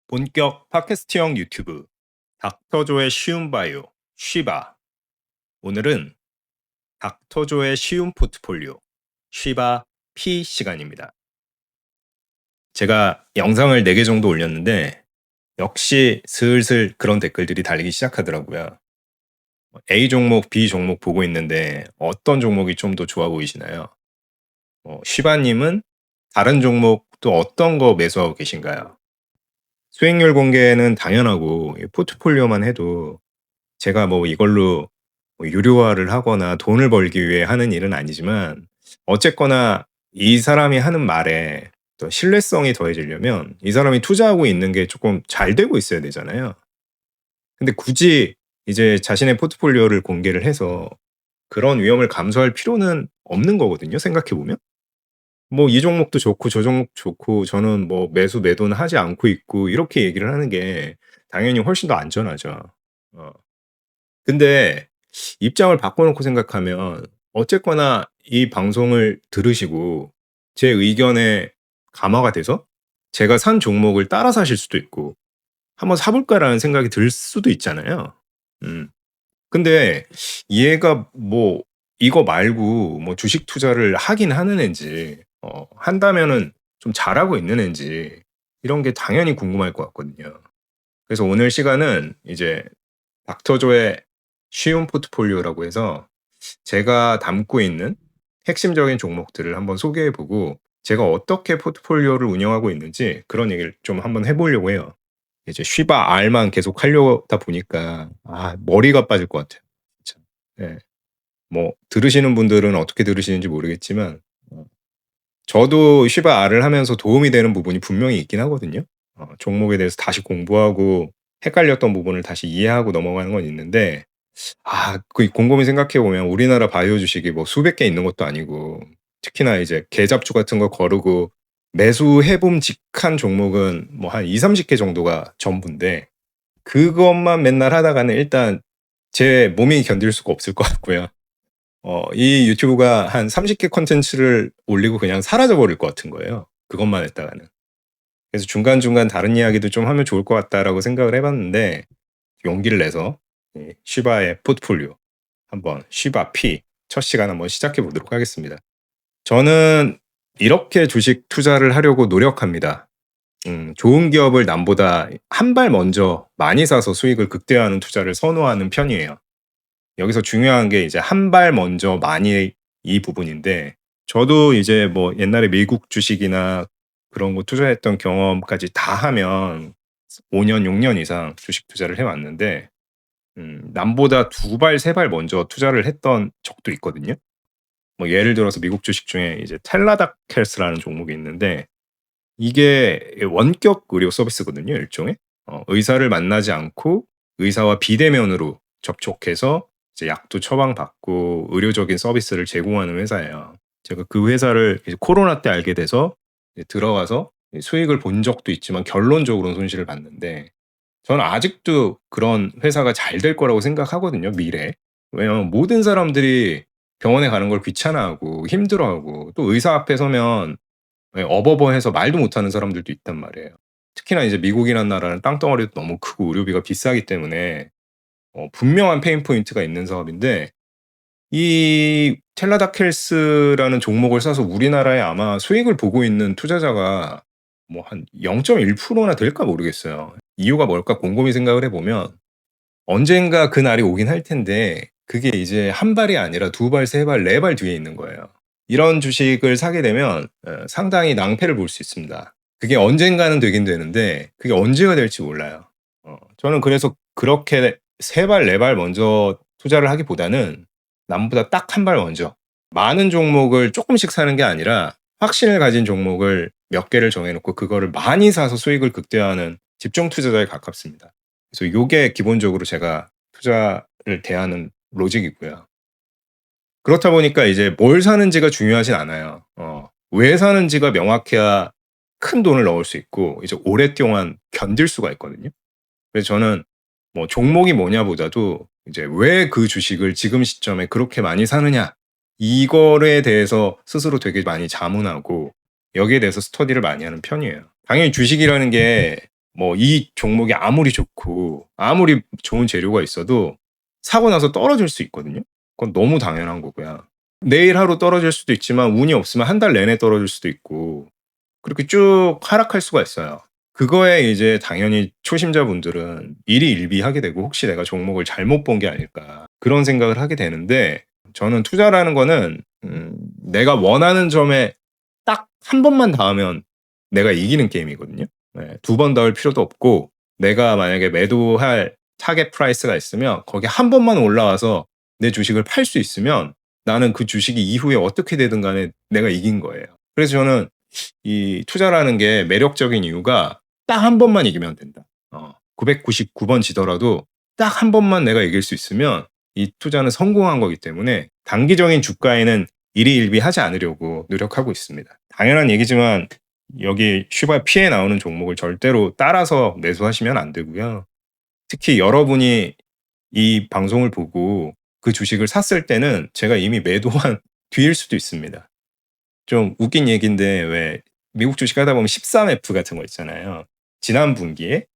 본격 팟캐스트형 유튜브 닥터조의 쉬운 바이오 쉬바. 오늘은 닥터조의 쉬운 포트폴리오 쉬바 P 시간입니다. 제가 영상을 4개 정도 올렸는데 역시 슬슬 그런 댓글들이 달리기 시작하더라고요. A 종목, B 종목 보고 있는데 어떤 종목이 좀 더 좋아 보이시나요? 쉬바님은 다른 종목 또 어떤 거 매수하고 계신가요? 수익률 공개는 당연하고 포트폴리오만 해도 제가 뭐 이걸로 유료화를 하거나 돈을 벌기 위해 하는 일은 아니지만 어쨌거나 이 사람이 하는 말에 또 신뢰성이 더해지려면 이 사람이 투자하고 있는 게 조금 잘 되고 있어야 되잖아요. 근데 굳이 이제 자신의 포트폴리오를 공개를 해서 그런 위험을 감수할 필요는 없는 거거든요, 생각해 보면. 뭐 이 종목도 좋고 저 종목 좋고 저는 뭐 매수 매도는 하지 않고 있고 이렇게 얘기를 하는 게 당연히 훨씬 더 안전하죠. 어. 근데 입장을 바꿔 놓고 생각하면 어쨌거나 이 방송을 들으시고 제 의견에 감화가 돼서 제가 산 종목을 따라 사실 수도 있고 '한번 사 볼까.'라는 생각이 들 수도 있잖아요. 음. 근데 얘가 뭐 이거 말고 뭐 주식 투자를 하긴 하는 앤지 한다면은 좀 잘하고 있는 앤지 이런 게 당연히 궁금할 것 같거든요. 그래서 오늘 시간은 이제 닥터조의 쉬운 포트폴리오라고 해서 제가 담고 있는 핵심적인 종목들을 한번 소개해 보고 제가 어떻게 포트폴리오를 운영하고 있는지 그런 얘기를 좀 한번 해 보려고 해요. 이제 쉬바 R만 계속 하려다 보니까 머리가 빠질 것 같아요. 진짜. 예. 뭐 들으시는 분들은 어떻게 들으시는지 모르겠지만 저도 쉬바 R을 하면서 도움이 되는 부분이 분명히 있긴 하거든요. 종목에 대해서 다시 공부하고 헷갈렸던 부분을 다시 이해하고 넘어가는 건 있는데 그 곰곰이 생각해 보면 우리나라 바이오 주식이 뭐 수백 개 있는 것도 아니고 특히나 이제 계잡주 같은 거 거르고 매수해 봄직한 종목은 뭐 한 2-30개 정도가 전부인데 그것만 맨날 하다가는 일단 제 몸이 견딜 수가 없을 것 같고요. 이 유튜브가 한 30개 콘텐츠를 올리고 그냥 사라져 버릴 것 같은 거예요, 그것만 했다가는. 그래서 중간중간 다른 이야기도 좀 하면 좋을 것 같다라고 생각을 해 봤는데 용기를 내서 이 쉬바의 포트폴리오 한번 쉬바 P 첫 시간 한번 시작해 보도록 하겠습니다. 저는 이렇게 주식 투자를 하려고 노력합니다. 좋은 기업을 남보다 한 발 먼저 많이 사서 수익을 극대화하는 투자를 선호하는 편이에요. 여기서 중요한 게 이제 한 발 먼저 많이 이 부분인데 저도 이제 뭐 옛날에 미국 주식이나 그런 거 투자했던 경험까지 다 하면 5 년, 6년 이상 주식 투자를 해 왔는데 남보다 2 발, 3발 먼저 투자를 했던 적도 있거든요. 뭐 예를 들어서 미국 주식 중에 이제 텔라닥 헬스라는 종목이 있는데 이게 원격 의료 서비스거든요, 일종의. 의사를 만나지 않고 의사와 비대면으로 접촉해서 이제 약도 처방받고 의료적인 서비스를 제공하는 회사예요. 제가 그 회사를 이제 코로나 때 알게 돼서 이제 들어가서 수익을 본 적도 있지만 결론적으로는 손실을 봤는데 저는 아직도 그런 회사가 잘 될 거라고 생각하거든요, 미래에. 왜냐면 모든 사람들이 병원에 가는 걸 귀찮아하고 힘들어하고 또 의사 앞에 서면 어버버해서 말도 못하는 사람들도 있단 말이에요. 특히나 이제 미국이라는 나라는 땅덩어리도 너무 크고 의료비가 비싸기 때문에 분명한 페인 포인트가 있는 사업인데 이 텔라닥 헬스라는 종목을 사서 우리나라에 아마 수익을 보고 있는 투자자가 뭐 한 0.1%나 될까 모르겠어요. 이유가 뭘까 곰곰이 생각을 해 보면 언젠가 그날이 오긴 할 텐데 그게 이제 한 발이 아니라 2발, 3발, 4발 뒤에 있는 거예요. 이런 주식을 사게 되면 상당히 낭패를 볼 수 있습니다. 그게 언젠가는 되긴 되는데 그게 언제가 될지 몰라요. 저는 그래서 그렇게 3발, 4발 먼저 투자를 하기보다는 남보다 딱 한 발 먼저 많은 종목을 쪼끔씩 사는 게 아니라 확신을 가진 종목을 몇 개를 정해 놓고 그거를 많이 사서 수익을 극대화하는 집중 투자자에 가깝습니다. 그래서 요게 기본적으로 제가 투자를 대하는 로직이고요. 그렇다 보니까 이제 뭘 사는지가 중요하진 않아요. 왜 사는지가 명확해야 큰 돈을 넣을 수 있고 이제 오랫동안 견딜 수가 있거든요. 그래서 저는 뭐 종목이 뭐냐보다도 이제 '왜 그 주식을 지금 시점에 그렇게 많이 사느냐.' 이거에 대해서 스스로 되게 많이 자문하고 여기에 대해서 스터디를 많이 하는 편이에요. 당연히 주식이라는 게 뭐 이 종목이 아무리 좋고 아무리 좋은 재료가 있어도 사고 나서 떨어질 수 있거든요. 그건 너무 당연한 거고요. 내일 하루 떨어질 수도 있지만 운이 없으면 한 달 내내 떨어질 수도 있고 그렇게 쭉 하락할 수가 있어요. 그거에 이제 당연히 초심자분들은 일희일비하게 되고 '혹시 내가 종목을 잘못 본 게 아닐까.' 그런 생각을 하게 되는데 저는 투자라는 거는 내가 원하는 점에 딱 한 번만 닿으면 내가 이기는 게임이거든요. 네, 두 번 닿을 필요도 없고 내가 만약에 매도할 타겟 프라이스가 있으면 거기에 한 번만 올라와서 내 주식을 팔 수 있으면 나는 그 주식이 이후에 어떻게 되든 간에 내가 이긴 거예요. 그래서 저는 이 투자라는 게 매력적인 이유가 딱 한 번만 이기면 된다. 999번 지더라도 딱 한 번만 내가 이길 수 있으면 이 투자는 성공한 거기 때문에 단기적인 주가에는 일희일비하지 않으려고 노력하고 있습니다. 당연한 얘기지만 여기 슈바 P에 나오는 종목을 절대로 따라서 매수하시면 안 되고요. 특히 여러분이 이 방송을 보고 그 주식을 샀을 때는 제가 이미 매도한 뒤일 수도 있습니다. 좀 웃긴 얘기인데 왜 미국 주식 하다 보면 13F 같은 거 있잖아요. 지난 분기에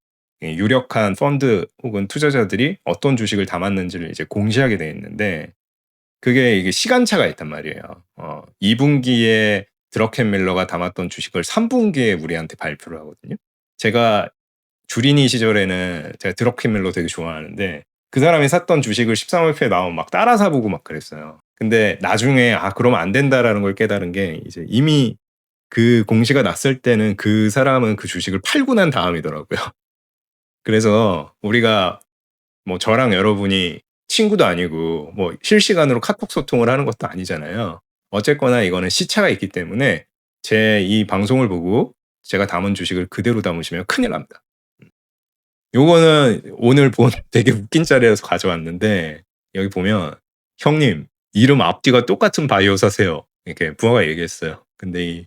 유력한 펀드 혹은 투자자들이 어떤 주식을 담았는지를 이제 공시하게 돼 있는데 그게 이게 시간차가 있단 말이에요. 2분기에 드러켄밀러가 담았던 주식을 3분기에 우리한테 발표를 하거든요. 제가 주린이 시절에는 제가 드러켄밀러 되게 좋아하는데 그 사람이 샀던 주식을 13월표에 나오면 막 따라 사보고 막 그랬어요. 근데 나중에 그러면 안 된다라는 걸 깨달은 게 이제 이미 그 공시가 났을 때는 그 사람은 그 주식을 팔고 난 다음이더라고요. 그래서 우리가 뭐 저랑 여러분이 친구도 아니고 뭐 실시간으로 카톡 소통을 하는 것도 아니잖아요. 어쨌거나 이거는 시차가 있기 때문에 제 이 방송을 보고 제가 담은 주식을 그대로 담으시면 큰일 납니다. 요거는 오늘 본 되게 웃긴 자리에서 가져왔는데 여기 보면 "형님 이름 앞뒤가 똑같은 바이오 사세요." 이렇게 부하가 얘기했어요. 근데 이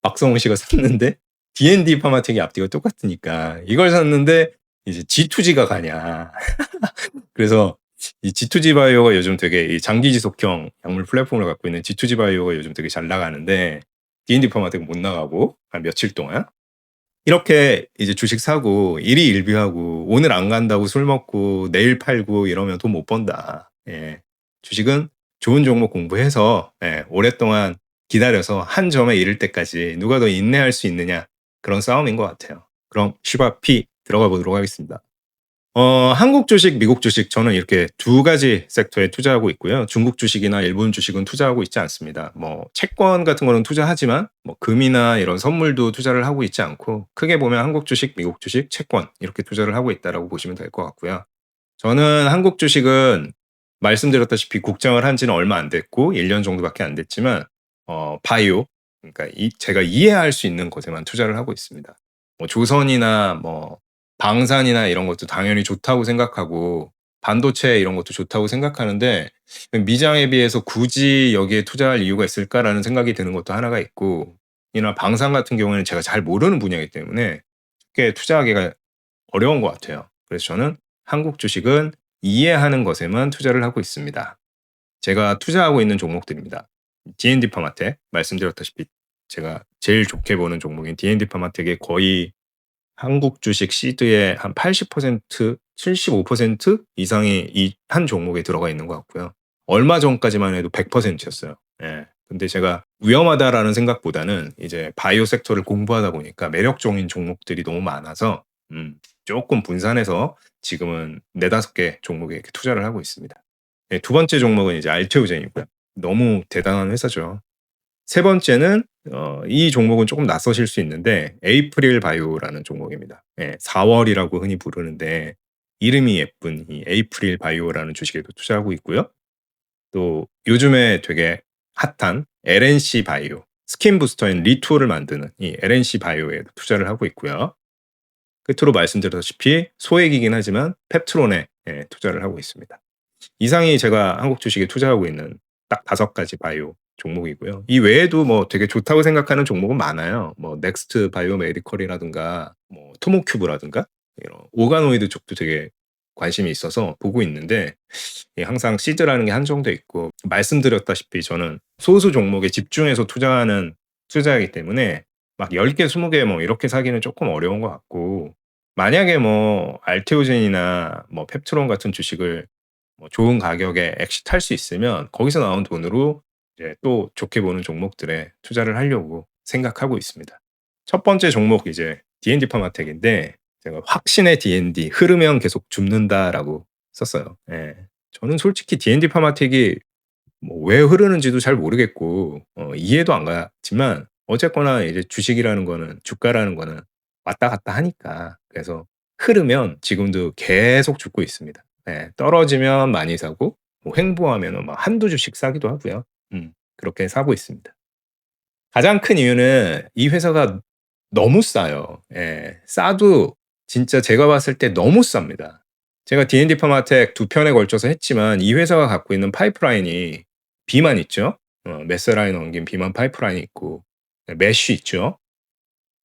박성훈 씨가 샀는데 D&D 파마텍이 앞뒤가 똑같으니까 이걸 샀는데 이제 G2G가 가냐. 그래서 이 G2G 바이오가 요즘 되게 이 장기 지속형 약물 플랫폼을 갖고 있는 G2G 바이오가 요즘 되게 잘 나가는데 D&D 파마텍은 못 나가고 한 며칠 동안 이렇게 이제 주식 사고 일희일비하고 오늘 안 간다고 술 먹고 내일 팔고 이러면 돈 못 번다. 예. 주식은 좋은 종목 공부해서 오랫동안 기다려서 한 점에 이를 때까지 누가 더 인내할 수 있느냐 그런 싸움인 것 같아요. 그럼 슈바 P 들어가 보도록 하겠습니다. 한국 주식, 미국 주식 저는 이렇게 두 가지 섹터에 투자하고 있고요. 중국 주식이나 일본 주식은 투자하고 있지 않습니다. 뭐 채권 같은 거는 투자하지만 뭐 금이나 이런 선물도 투자를 하고 있지 않고 크게 보면 한국 주식, 미국 주식, 채권 이렇게 투자를 하고 있다라고 보시면 될 것 같고요. 저는 한국 주식은 말씀드렸다시피 국장을 한 지는 얼마 안 됐고 1년 정도밖에 안 됐지만 바이오 그러니까 제가 이해할 수 있는 것에만 투자를 하고 있습니다. 뭐 조선이나 뭐 방산이나 이런 것도 당연히 좋다고 생각하고 반도체 이런 것도 좋다고 생각하는데 미장에 비해서 굳이 여기에 투자할 이유가 있을까라는 생각이 드는 것도 하나가 있고 이나 방산 같은 경우에는 제가 잘 모르는 분야이기 때문에 쉽게 투자하기가 어려운 것 같아요. 그래서 저는 한국 주식은 이해하는 것에만 투자를 하고 있습니다. 제가 투자하고 있는 종목들입니다. D&D 파마텍 말씀드렸다시피 제가 제일 좋게 보는 종목인 D&D 파마텍의 거의 한국 주식 시드의 한 80% 75% 이상이 이 한 종목에 들어가 있는 것 같고요. 얼마 전까지만 해도 100%였어요. 예. 근데 제가 위험하다라는 생각보다는 이제 바이오 섹터를 공부하다 보니까 매력적인 종목들이 너무 많아서 조금 분산해서 지금은 4-5개 종목에 이렇게 투자를 하고 있습니다. 네, 두 번째 종목은 이제 알테오젠이고요. 너무 대단한 회사죠. 세 번째는 이 종목은 조금 낯서실 수 있는데 에이프릴 바이오라는 종목입니다. 4월이라고 흔히 부르는데 이름이 예쁜 이 에이프릴 바이오라는 주식에도 투자하고 있고요. 또 요즘에 되게 핫한 LNC 바이오, 스킨 부스터인 리투어를 만드는 이 LNC 바이오에도 투자를 하고 있고요. 끝으로 말씀드렸다시피 소액이긴 하지만 펩트론에 투자를 하고 있습니다. 이상이 제가 한국 주식에 투자하고 있는 딱 5가지 바이오 종목이고요. 이 외에도 뭐 되게 좋다고 생각하는 종목은 많아요. 뭐 넥스트 바이오메디컬이라든가 뭐 토모큐브라든가 이런 오가노이드 쪽도 되게 관심이 있어서 보고 있는데 항상 시드라는 게 한정돼 있고 말씀드렸다시피 저는 소수 종목에 집중해서 투자하는 투자이기 때문에 막 10개, 20개 뭐 이렇게 사기는 조금 어려운 것 같고 만약에 뭐 알테오젠이나 뭐 펩트론 같은 주식을 뭐 좋은 가격에 엑시트할 수 있으면 거기서 나온 돈으로 이제 또 좋게 보는 종목들에 투자를 하려고 생각하고 있습니다. 첫 번째 종목 이제 D&D 파마텍인데 제가 확신의 D&D 흐르면 계속 줍는다라고 썼어요. 예. 저는 솔직히 D&D 파마텍이 뭐 왜 흐르는지도 잘 모르겠고 이해도 안 가지만 어쨌거나 이제 주식이라는 거는 주가라는 거는 왔다 갔다 하니까 그래서 흐르면 지금도 계속 죽고 있습니다. 예. 떨어지면 많이 사고 뭐 횡보하면은 막 한두 주씩 사기도 하고요. 그렇게 사고 있습니다. 가장 큰 이유는 이 회사가 너무 싸요. 예. 싸도 진짜 제가 봤을 때 너무 쌉니다. 제가 D&D 파마텍 두 편에 걸쳐서 했지만 이 회사가 갖고 있는 파이프라인이 비만 있죠. 메스라인 옮긴 비만 파이프라인이 있고 메쉬 있죠.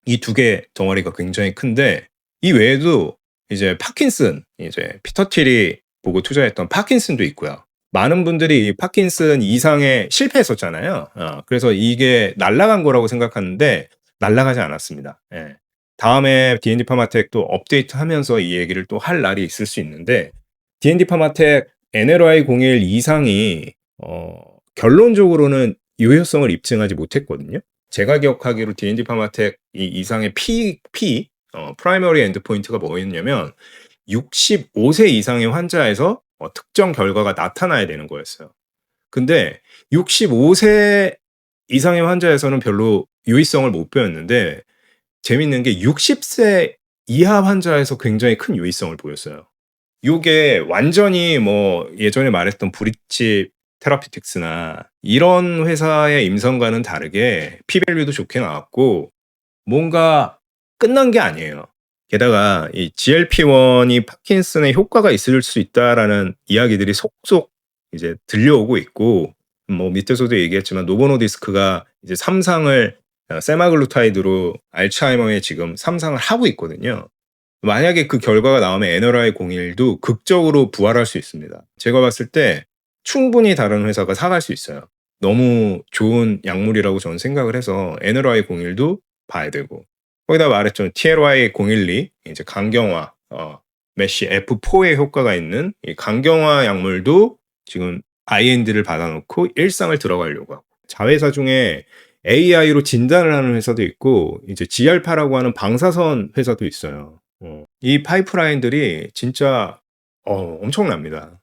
이 두 개 덩어리가 굉장히 큰데 이 외에도 이제 파킨슨 이제 피터 틸이 보고 투자했던 파킨슨도 있고요. 많은 분들이 이 파킨슨 이상에 실패했었잖아요. 그래서 이게 날아간 거라고 생각하는데 날아가지 않았습니다. 예. 다음에 D&D 파마텍 또 업데이트하면서 이 얘기를 또 할 날이 있을 수 있는데 D&D 파마텍 NLY 01 이상이 결론적으로는 유효성을 입증하지 못했거든요. 제가 기억하기로 D&D 파마텍 이 이상의 프라이머리 엔드포인트가 뭐였냐면 65세 이상의 환자에서 특정 결과가 나타나야 되는 거였어요. 근데 65세 이상의 환자에서는 별로 유의성을 못 보였는데 재밌는 게 60세 이하 환자에서 굉장히 큰 유의성을 보였어요. 요게 완전히 뭐 예전에 말했던 브릿지 테라피틱스나 이런 회사의 임성과는 다르게 P-밸류도 좋게 나왔고 뭔가 끝난 게 아니에요. 게다가 이 GLP-1이 파킨슨에 효과가 있을 수 있다라는 이야기들이 속속 이제 들려오고 있고 뭐 밑에서도 얘기했지만 노보 노디스크가 이제 3상을 세마글루타이드로 알츠하이머에 지금 3상을 하고 있거든요. 만약에 그 결과가 나오면 NLY 01도 극적으로 부활할 수 있습니다. 제가 봤을 때 충분히 다른 회사가 사갈 수 있어요. 너무 좋은 약물이라고 저는 생각을 해서 NLY 01도 봐야 되고 거기다 말했죠. TLY 012 이제 강경화 메시 F4의 효과가 있는 이 강경화 약물도 지금 IND를 받아놓고 일상을 들어가려고 하고 자회사 중에 AI로 진단을 하는 회사도 있고 이제 GR파라고 하는 방사선 회사도 있어요. 이 파이프라인들이 진짜 엄청납니다.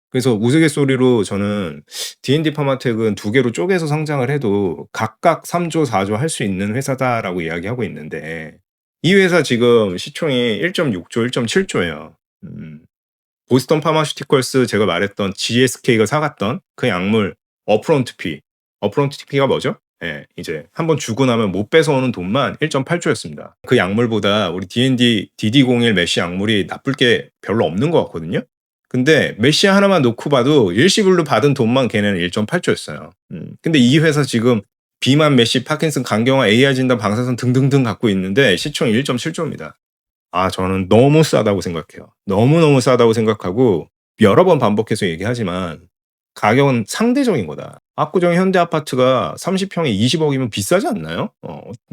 그래서 우스갯소리로 저는 D&D 파마텍은 두 개로 쪼개서 성장을 해도 각각 3조, 4조 할 수 있는 회사다라고 이야기하고 있는데 이 회사 지금 시총이 1.6조, 1.7조예요. 보스턴 파마슈티컬스 제가 말했던 GSK가 사갔던 그 약물 어프런트 피. 어프런트 피가 뭐죠? 예, 이제 한번 주고 나면 못 뺏어오는 돈만 1.8조였습니다. 그 약물보다 우리 D&D DD01 메시 약물이 나쁠 게 별로 없는 것 같거든요. 근데 메시 하나만 놓고 봐도 일시불로 받은 돈만 걔네는 1.8조였어요. 근데 이 회사 지금 비만 메시 파킨슨 강경화 AI 진단 방사선 등등등 갖고 있는데 시총이 1.7조입니다. 저는 너무 싸다고 생각해요. 너무너무 싸다고 생각하고 여러 번 반복해서 얘기하지만 가격은 상대적인 거다. 압구정 현대아파트가 30평에 20억이면 비싸지 않나요?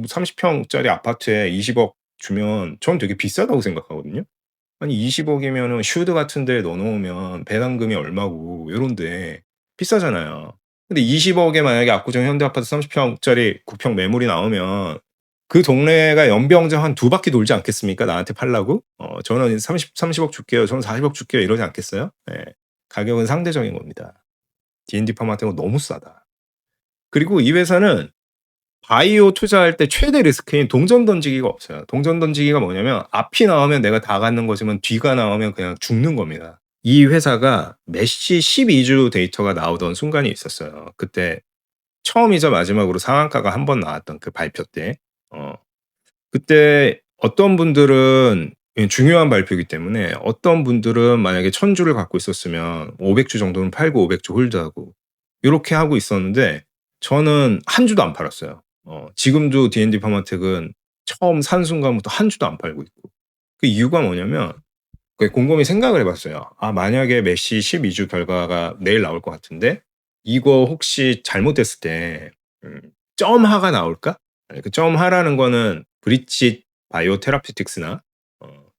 30평짜리 아파트에 20억 주면 전 되게 비싸다고 생각하거든요. 아니 20억이면은 슈드 같은 데 넣어놓으면 배당금이 얼마고 요런데 비싸잖아요. 근데 20억에 만약에 압구정 현대아파트 30평짜리 9평 매물이 나오면 그 동네가 연병장 한 두 바퀴 돌지 않겠습니까? 나한테 팔라고? 저는 30억 줄게요. 저는 40억 줄게요. 이러지 않겠어요? 예. 가격은 상대적인 겁니다. D&D 파마텍은 너무 싸다. 그리고 이 회사는 바이오 투자할 때 최대 리스크인 동전 던지기가 없어요. 동전 던지기가 뭐냐면 앞이 나오면 내가 다 갖는 거지만 뒤가 나오면 그냥 죽는 겁니다. 이 회사가 메시 12주 데이터가 나오던 순간이 있었어요. 그때 처음이자 마지막으로 상한가가 한 번 나왔던 그 발표 때. 그때 어떤 분들은 중요한 발표이기 때문에 어떤 분들은 만약에 1000주를 갖고 있었으면 500주 정도는 팔고 500주 홀드하고 이렇게 하고 있었는데 저는 한 주도 안 팔았어요. 지금도 D&D 파마텍은 처음 산 순간부터 한 주도 안 팔고 있고 그 이유가 뭐냐면 곰곰이 생각을 해봤어요. 만약에 메시 12주 결과가 내일 나올 것 같은데 이거 혹시 잘못됐을 때 점하가 나올까? 그 점하라는 거는 브릿지 바이오 테라피틱스나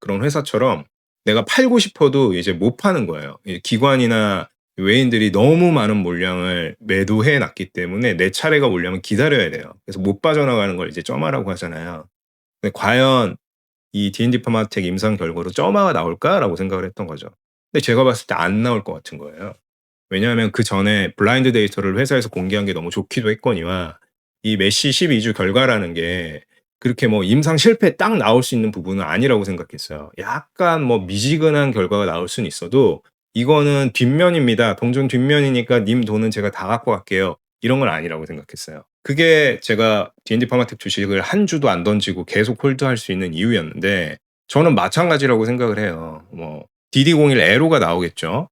그런 회사처럼 내가 팔고 싶어도 이제 못 파는 거예요. 이 기관이나 외인들이 너무 많은 물량을 매도해 놨기 때문에 내 차례가 오려면 기다려야 돼요. 그래서 못 빠져나가는 걸 이제 점화라고 하잖아요. 근데 과연 이 D&D 파마텍 임상 결과로 점화가 나올까라고 생각을 했던 거죠. 근데 제가 봤을 때 안 나올 것 같은 거예요. 왜냐하면 그전에 블라인드 데이터를 회사에서 공개한 게 너무 좋기도 했거니와 이 메시 12주 결과라는 게 그렇게 뭐 임상 실패 딱 나올 수 있는 부분은 아니라고 생각했어요. 약간 뭐 미지근한 결과가 나올 수는 있어도 이거는 뒷면입니다. 동전 뒷면이니까 님 돈은 제가 다 갖고 갈게요. 이런 건 아니라고 생각했어요. 그게 제가 D&D 파마텍 주식을 한 주도 안 던지고 계속 홀드할 수 있는 이유였는데 저는 마찬가지라고 생각을 해요. 뭐 DD01 에로가 나오겠죠.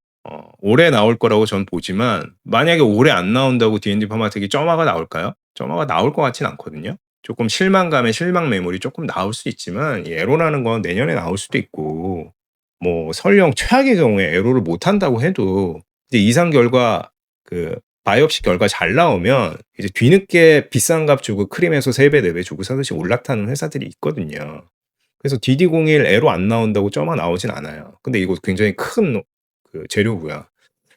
올해 나올 거라고 전 보지만 만약에 올해 안 나온다고 D&D 파마텍이 점화가 나올까요? 점화가 나올 것 같진 않거든요. 조금 실망감에 실망 매물이 조금 나올 수 있지만 이 에로라는 건 내년에 나올 수도 있고 뭐 설령 최악의 경우에 에로를 못 한다고 해도 이제 이상 결과 그 바이옵시 결과 잘 나오면 이제 뒤늦게 비싼 값 주고 크림에서 3배, 4배 주고 사듯이 올라타는 회사들이 있거든요. 그래서 DD01 에로 안 나온다고 점화 나오진 않아요. 근데 이거 굉장히 큰 재료고요.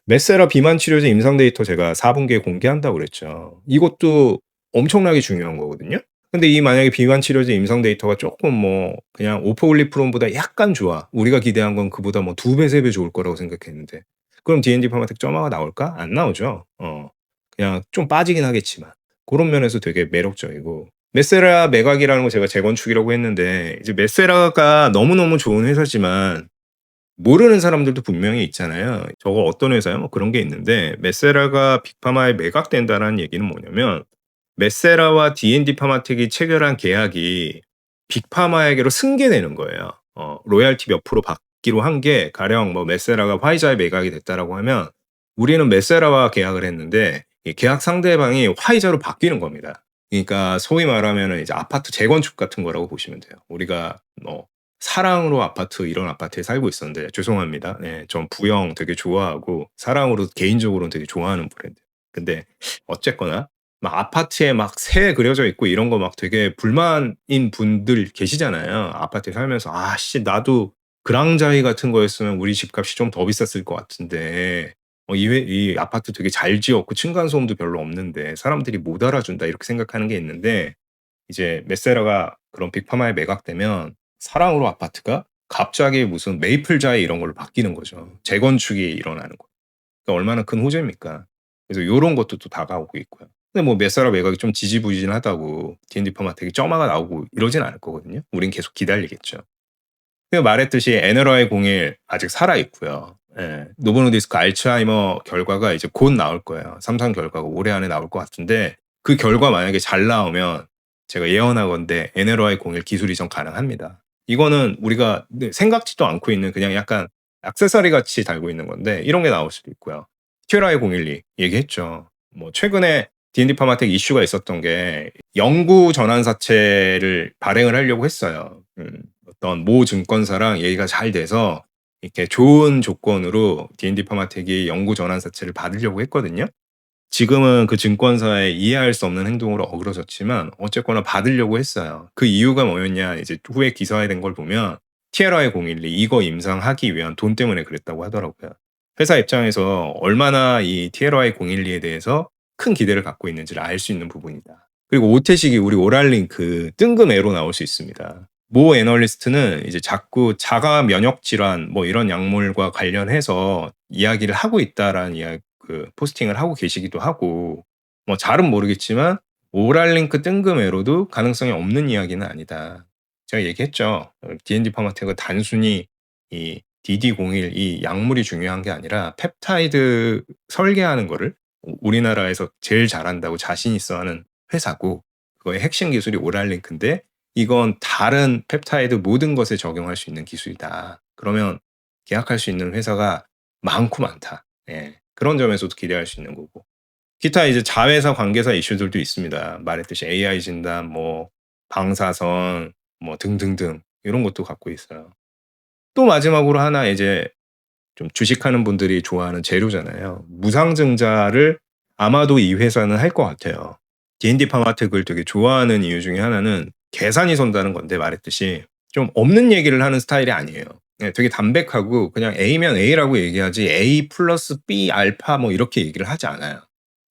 메세라 비만 치료제 임상 데이터 제가 4분기에 공개한다고 그랬죠. 이것도 엄청나게 중요한 거거든요. 근데 이 만약에 비만 치료제 임상 데이터가 조금 뭐 그냥 오포글리프론보다 약간 좋아. 우리가 기대한 건 그보다 뭐 2배, 3배 좋을 거라고 생각했는데. 그럼 D&D 파마텍 점화가 나올까? 안 나오죠. 그냥 좀 빠지긴 하겠지만. 그런 면에서 되게 매력적이고. 메세라 매각이라는 거 제가 재건축이라고 했는데 이제 메세라가 너무너무 좋은 회사지만 모르는 사람들도 분명히 있잖아요. 저거 어떤 회사야? 뭐 그런 게 있는데 메세라가 빅파마에 매각된다는 얘기는 뭐냐면 메세라와 D&D 파마텍이 체결한 계약이 빅파마에게로 승계되는 거예요. 로얄티 몇 프로 받기로 한 게 가령 뭐 메세라가 화이자에 매각이 됐다라고 하면 우리는 메세라와 계약을 했는데 이 계약 상대방이 화이자로 바뀌는 겁니다. 그러니까 소위 말하면 이제 아파트 재건축 같은 거라고 보시면 돼요. 우리가 뭐 사랑으로 아파트 이런 아파트에 살고 있었는데 죄송합니다. 네, 전 부영 되게 좋아하고 사랑으로 개인적으로는 되게 좋아하는 브랜드. 근데 어쨌거나 막 아파트에 막 새 그려져 있고 이런 거 막 되게 불만인 분들 계시잖아요. 아파트에 살면서 아씨 나도 그랑자이 같은 거였으면 우리 집값이 좀 더 비쌌을 것 같은데 이 아파트 되게 잘 지었고 층간 소음도 별로 없는데 사람들이 못 알아준다 이렇게 생각하는 게 있는데 이제 메세라가 그런 빅파마에 매각되면 사랑으로 아파트가 갑자기 무슨 메이플자이 이런 걸로 바뀌는 거죠. 재건축이 일어나는 거. 그러니까 얼마나 큰 호재입니까? 그래서 요런 것도 또 다가오고 있고요. 근데 뭐 메세라 매각이 좀 지지부진하다고 D&D 파마텍이 점화가 나오고 이러진 않을 거거든요. 우린 계속 기다리겠죠. 제가 말했듯이 NLY01 아직 살아 있고요. 예. 노보노디스크 알츠하이머 결과가 이제 곧 나올 거예요. 3상 결과가 올해 안에 나올 것 같은데 그 결과 만약에 잘 나오면 제가 예언하건대 NLY01 기술 이전 가능합니다. 이거는 우리가 생각지도 않고 있는 그냥 약간 액세서리 같이 달고 있는 건데 이런 게 나올 수도 있고요. TLI-012 얘기했죠. 뭐 최근에 D&D 파마텍 이슈가 있었던 게 영구 전환사채를 발행을 하려고 했어요. 어떤 모 증권사랑 얘기가 잘 돼서 이렇게 좋은 조건으로 D&D 파마텍이 영구 전환사채를 받으려고 했거든요. 지금은 그 증권사의 이해할 수 없는 행동으로 어그러졌지만 어쨌거나 받으려고 했어요. 그 이유가 뭐였냐 이제 후에 기사화된 걸 보면 TLI-012 이거 임상하기 위한 돈 때문에 그랬다고 하더라고요. 회사 입장에서 얼마나 이 TLI-012에 대해서 큰 기대를 갖고 있는지를 알 수 있는 부분이다. 그리고 오태식이 우리 오랄링크 뜬금애로 나올 수 있습니다. 모 애널리스트는 이제 자꾸 자가 면역 질환 뭐 이런 약물과 관련해서 이야기를 하고 있다라는 포스팅을 하고 계시기도 하고 뭐 잘은 모르겠지만 오랄링크 뜬금애로도 가능성이 없는 이야기는 아니다. 제가 얘기했죠. D&D 파마텍은 단순히 이 DD01 이 약물이 중요한 게 아니라 펩타이드 설계하는 거를 우리나라에서 제일 잘한다고 자신 있어 하는 회사고 그거의 핵심 기술이 오랄링크인데 이건 다른 펩타이드 모든 것에 적용할 수 있는 기술이다. 그러면 계약할 수 있는 회사가 많고 많다. 예. 그런 점에서도 기대할 수 있는 거고. 기타 이제 자회사 관계사 이슈들도 있습니다. 말했듯이 AI 진단, 뭐 방사선, 뭐 등등등 이런 것도 갖고 있어요. 또 마지막으로 하나 이제 좀 주식하는 분들이 좋아하는 재료잖아요. 무상증자를 아마도 이 회사는 할 것 같아요. D&D 파마텍을 되게 좋아하는 이유 중에 하나는 계산이 선다는 건데 말했듯이 좀 없는 얘기를 하는 스타일이 아니에요. 예 되게 담백하고 그냥 A면 A라고 얘기하지 A 플러스 B 알파 뭐 이렇게 얘기를 하지 않아요.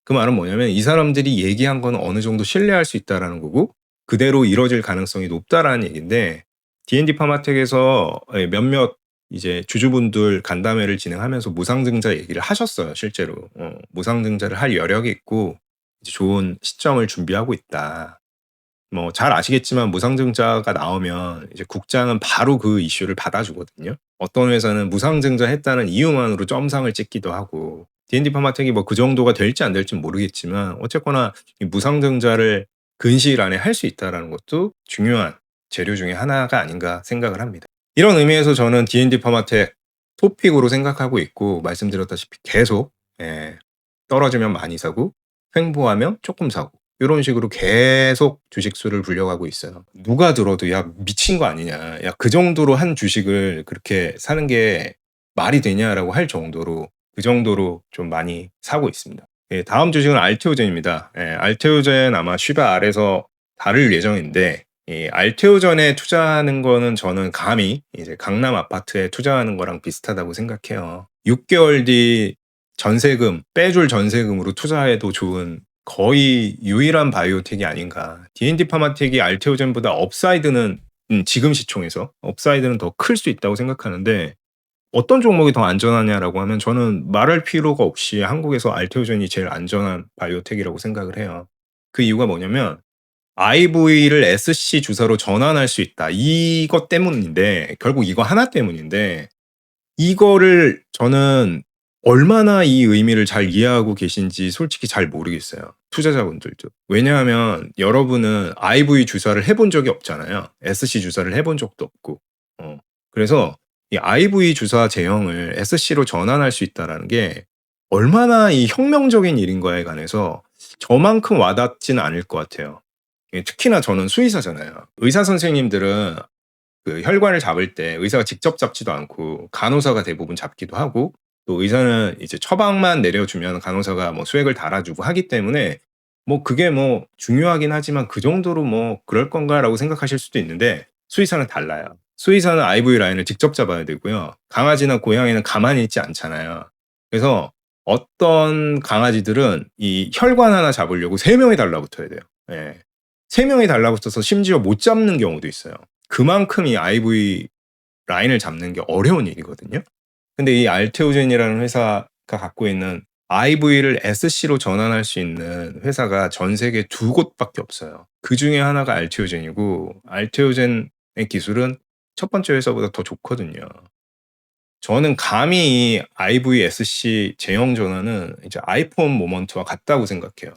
그 말은 뭐냐면 이 사람들이 얘기한 거는 어느 정도 신뢰할 수 있다라는 거고 그대로 이뤄질 가능성이 높다라는 얘기인데 D&D 파마텍에서 예 몇몇 이제 주주분들 간담회를 진행하면서 무상증자 얘기를 하셨어요 실제로. 무상증자를 할 여력이 있고 이제 좋은 시점을 준비하고 있다. 뭐 잘 아시겠지만 무상증자가 나오면 이제 국장은 바로 그 이슈를 받아주거든요. 어떤 회사는 무상증자 했다는 이유만으로 점상을 찍기도 하고 D&D 파마텍이 뭐 그 정도가 될지 안 될지는 모르겠지만 어쨌거나 이 무상증자를 근시일 안에 할 수 있다라는 것도 중요한 재료 중에 하나가 아닌가 생각을 합니다. 이런 의미에서 저는 D&D 파마텍 토픽으로 생각하고 있고 말씀드렸다시피 계속 예, 떨어지면 많이 사고 횡보하면 조금 사고 이런 식으로 계속 주식수를 불려가고 있어요. 누가 들어도 야 미친 거 아니냐, 야 그 정도로 한 주식을 그렇게 사는 게 말이 되냐라고 할 정도로 그 정도로 좀 많이 사고 있습니다. 예, 다음 주식은 알테오젠입니다. 예, 알테오젠 아마 쉬바 아래서 다룰 예정인데 이 알테오전에 투자하는 거는 저는 감히 이제 강남 아파트에 투자하는 거랑 비슷하다고 생각해요. 6개월 뒤 전세금 빼줄 전세금으로 투자해도 좋은 거의 유일한 바이오텍이 아닌가. D&D 파마텍이 알테오젠보다 업사이드는 지금 시총에서 업사이드는 더 클 수 있다고 생각하는데 어떤 종목이 더 안전하냐라고 하면 저는 말할 필요가 없이 한국에서 알테오젠이 제일 안전한 바이오텍이라고 생각을 해요. 그 이유가 뭐냐면 IV를 SC 주사로 전환할 수 있다. 이것 때문인데 결국 이거 하나 때문인데 이거를 저는 얼마나 이 의미를 잘 이해하고 계신지 솔직히 잘 모르겠어요. 투자자분들도. 왜냐하면 여러분은 IV 주사를 해본 적이 없잖아요. SC 주사를 해본 적도 없고. 그래서 이 IV 주사 제형을 SC로 전환할 수 있다라는 게 얼마나 이 혁명적인 일인가에 관해서 저만큼 와닿진 않을 것 같아요. 예, 특히나 저는 수의사잖아요. 의사 선생님들은 그 혈관을 잡을 때 의사가 직접 잡지도 않고 간호사가 대부분 잡기도 하고 또 의사는 이제 처방만 내려주면 간호사가 뭐 수액을 달아주고 하기 때문에 뭐 그게 뭐 중요하긴 하지만 그 정도로 뭐 그럴 건가라고 생각하실 수도 있는데 수의사는 달라요. 수의사는 IV 라인을 직접 잡아야 되고요. 강아지나 고양이는 가만히 있지 않잖아요. 그래서 어떤 강아지들은 이 혈관 하나 잡으려고 3명이 달라붙어야 돼요. 예. 3명이 달라붙어서 심지어 못 잡는 경우도 있어요. 그만큼 이 IV 라인을 잡는 게 어려운 일이거든요. 근데 이 알테오젠이라는 회사가 갖고 있는 IV를 SC로 전환할 수 있는 회사가 전 세계 2곳밖에 없어요. 그 중에 하나가 알테오젠이고 알테오젠의 기술은 첫 번째 회사보다 더 좋거든요. 저는 감히 이 IVSC 제형 전환은 이제 아이폰 모먼트와 같다고 생각해요.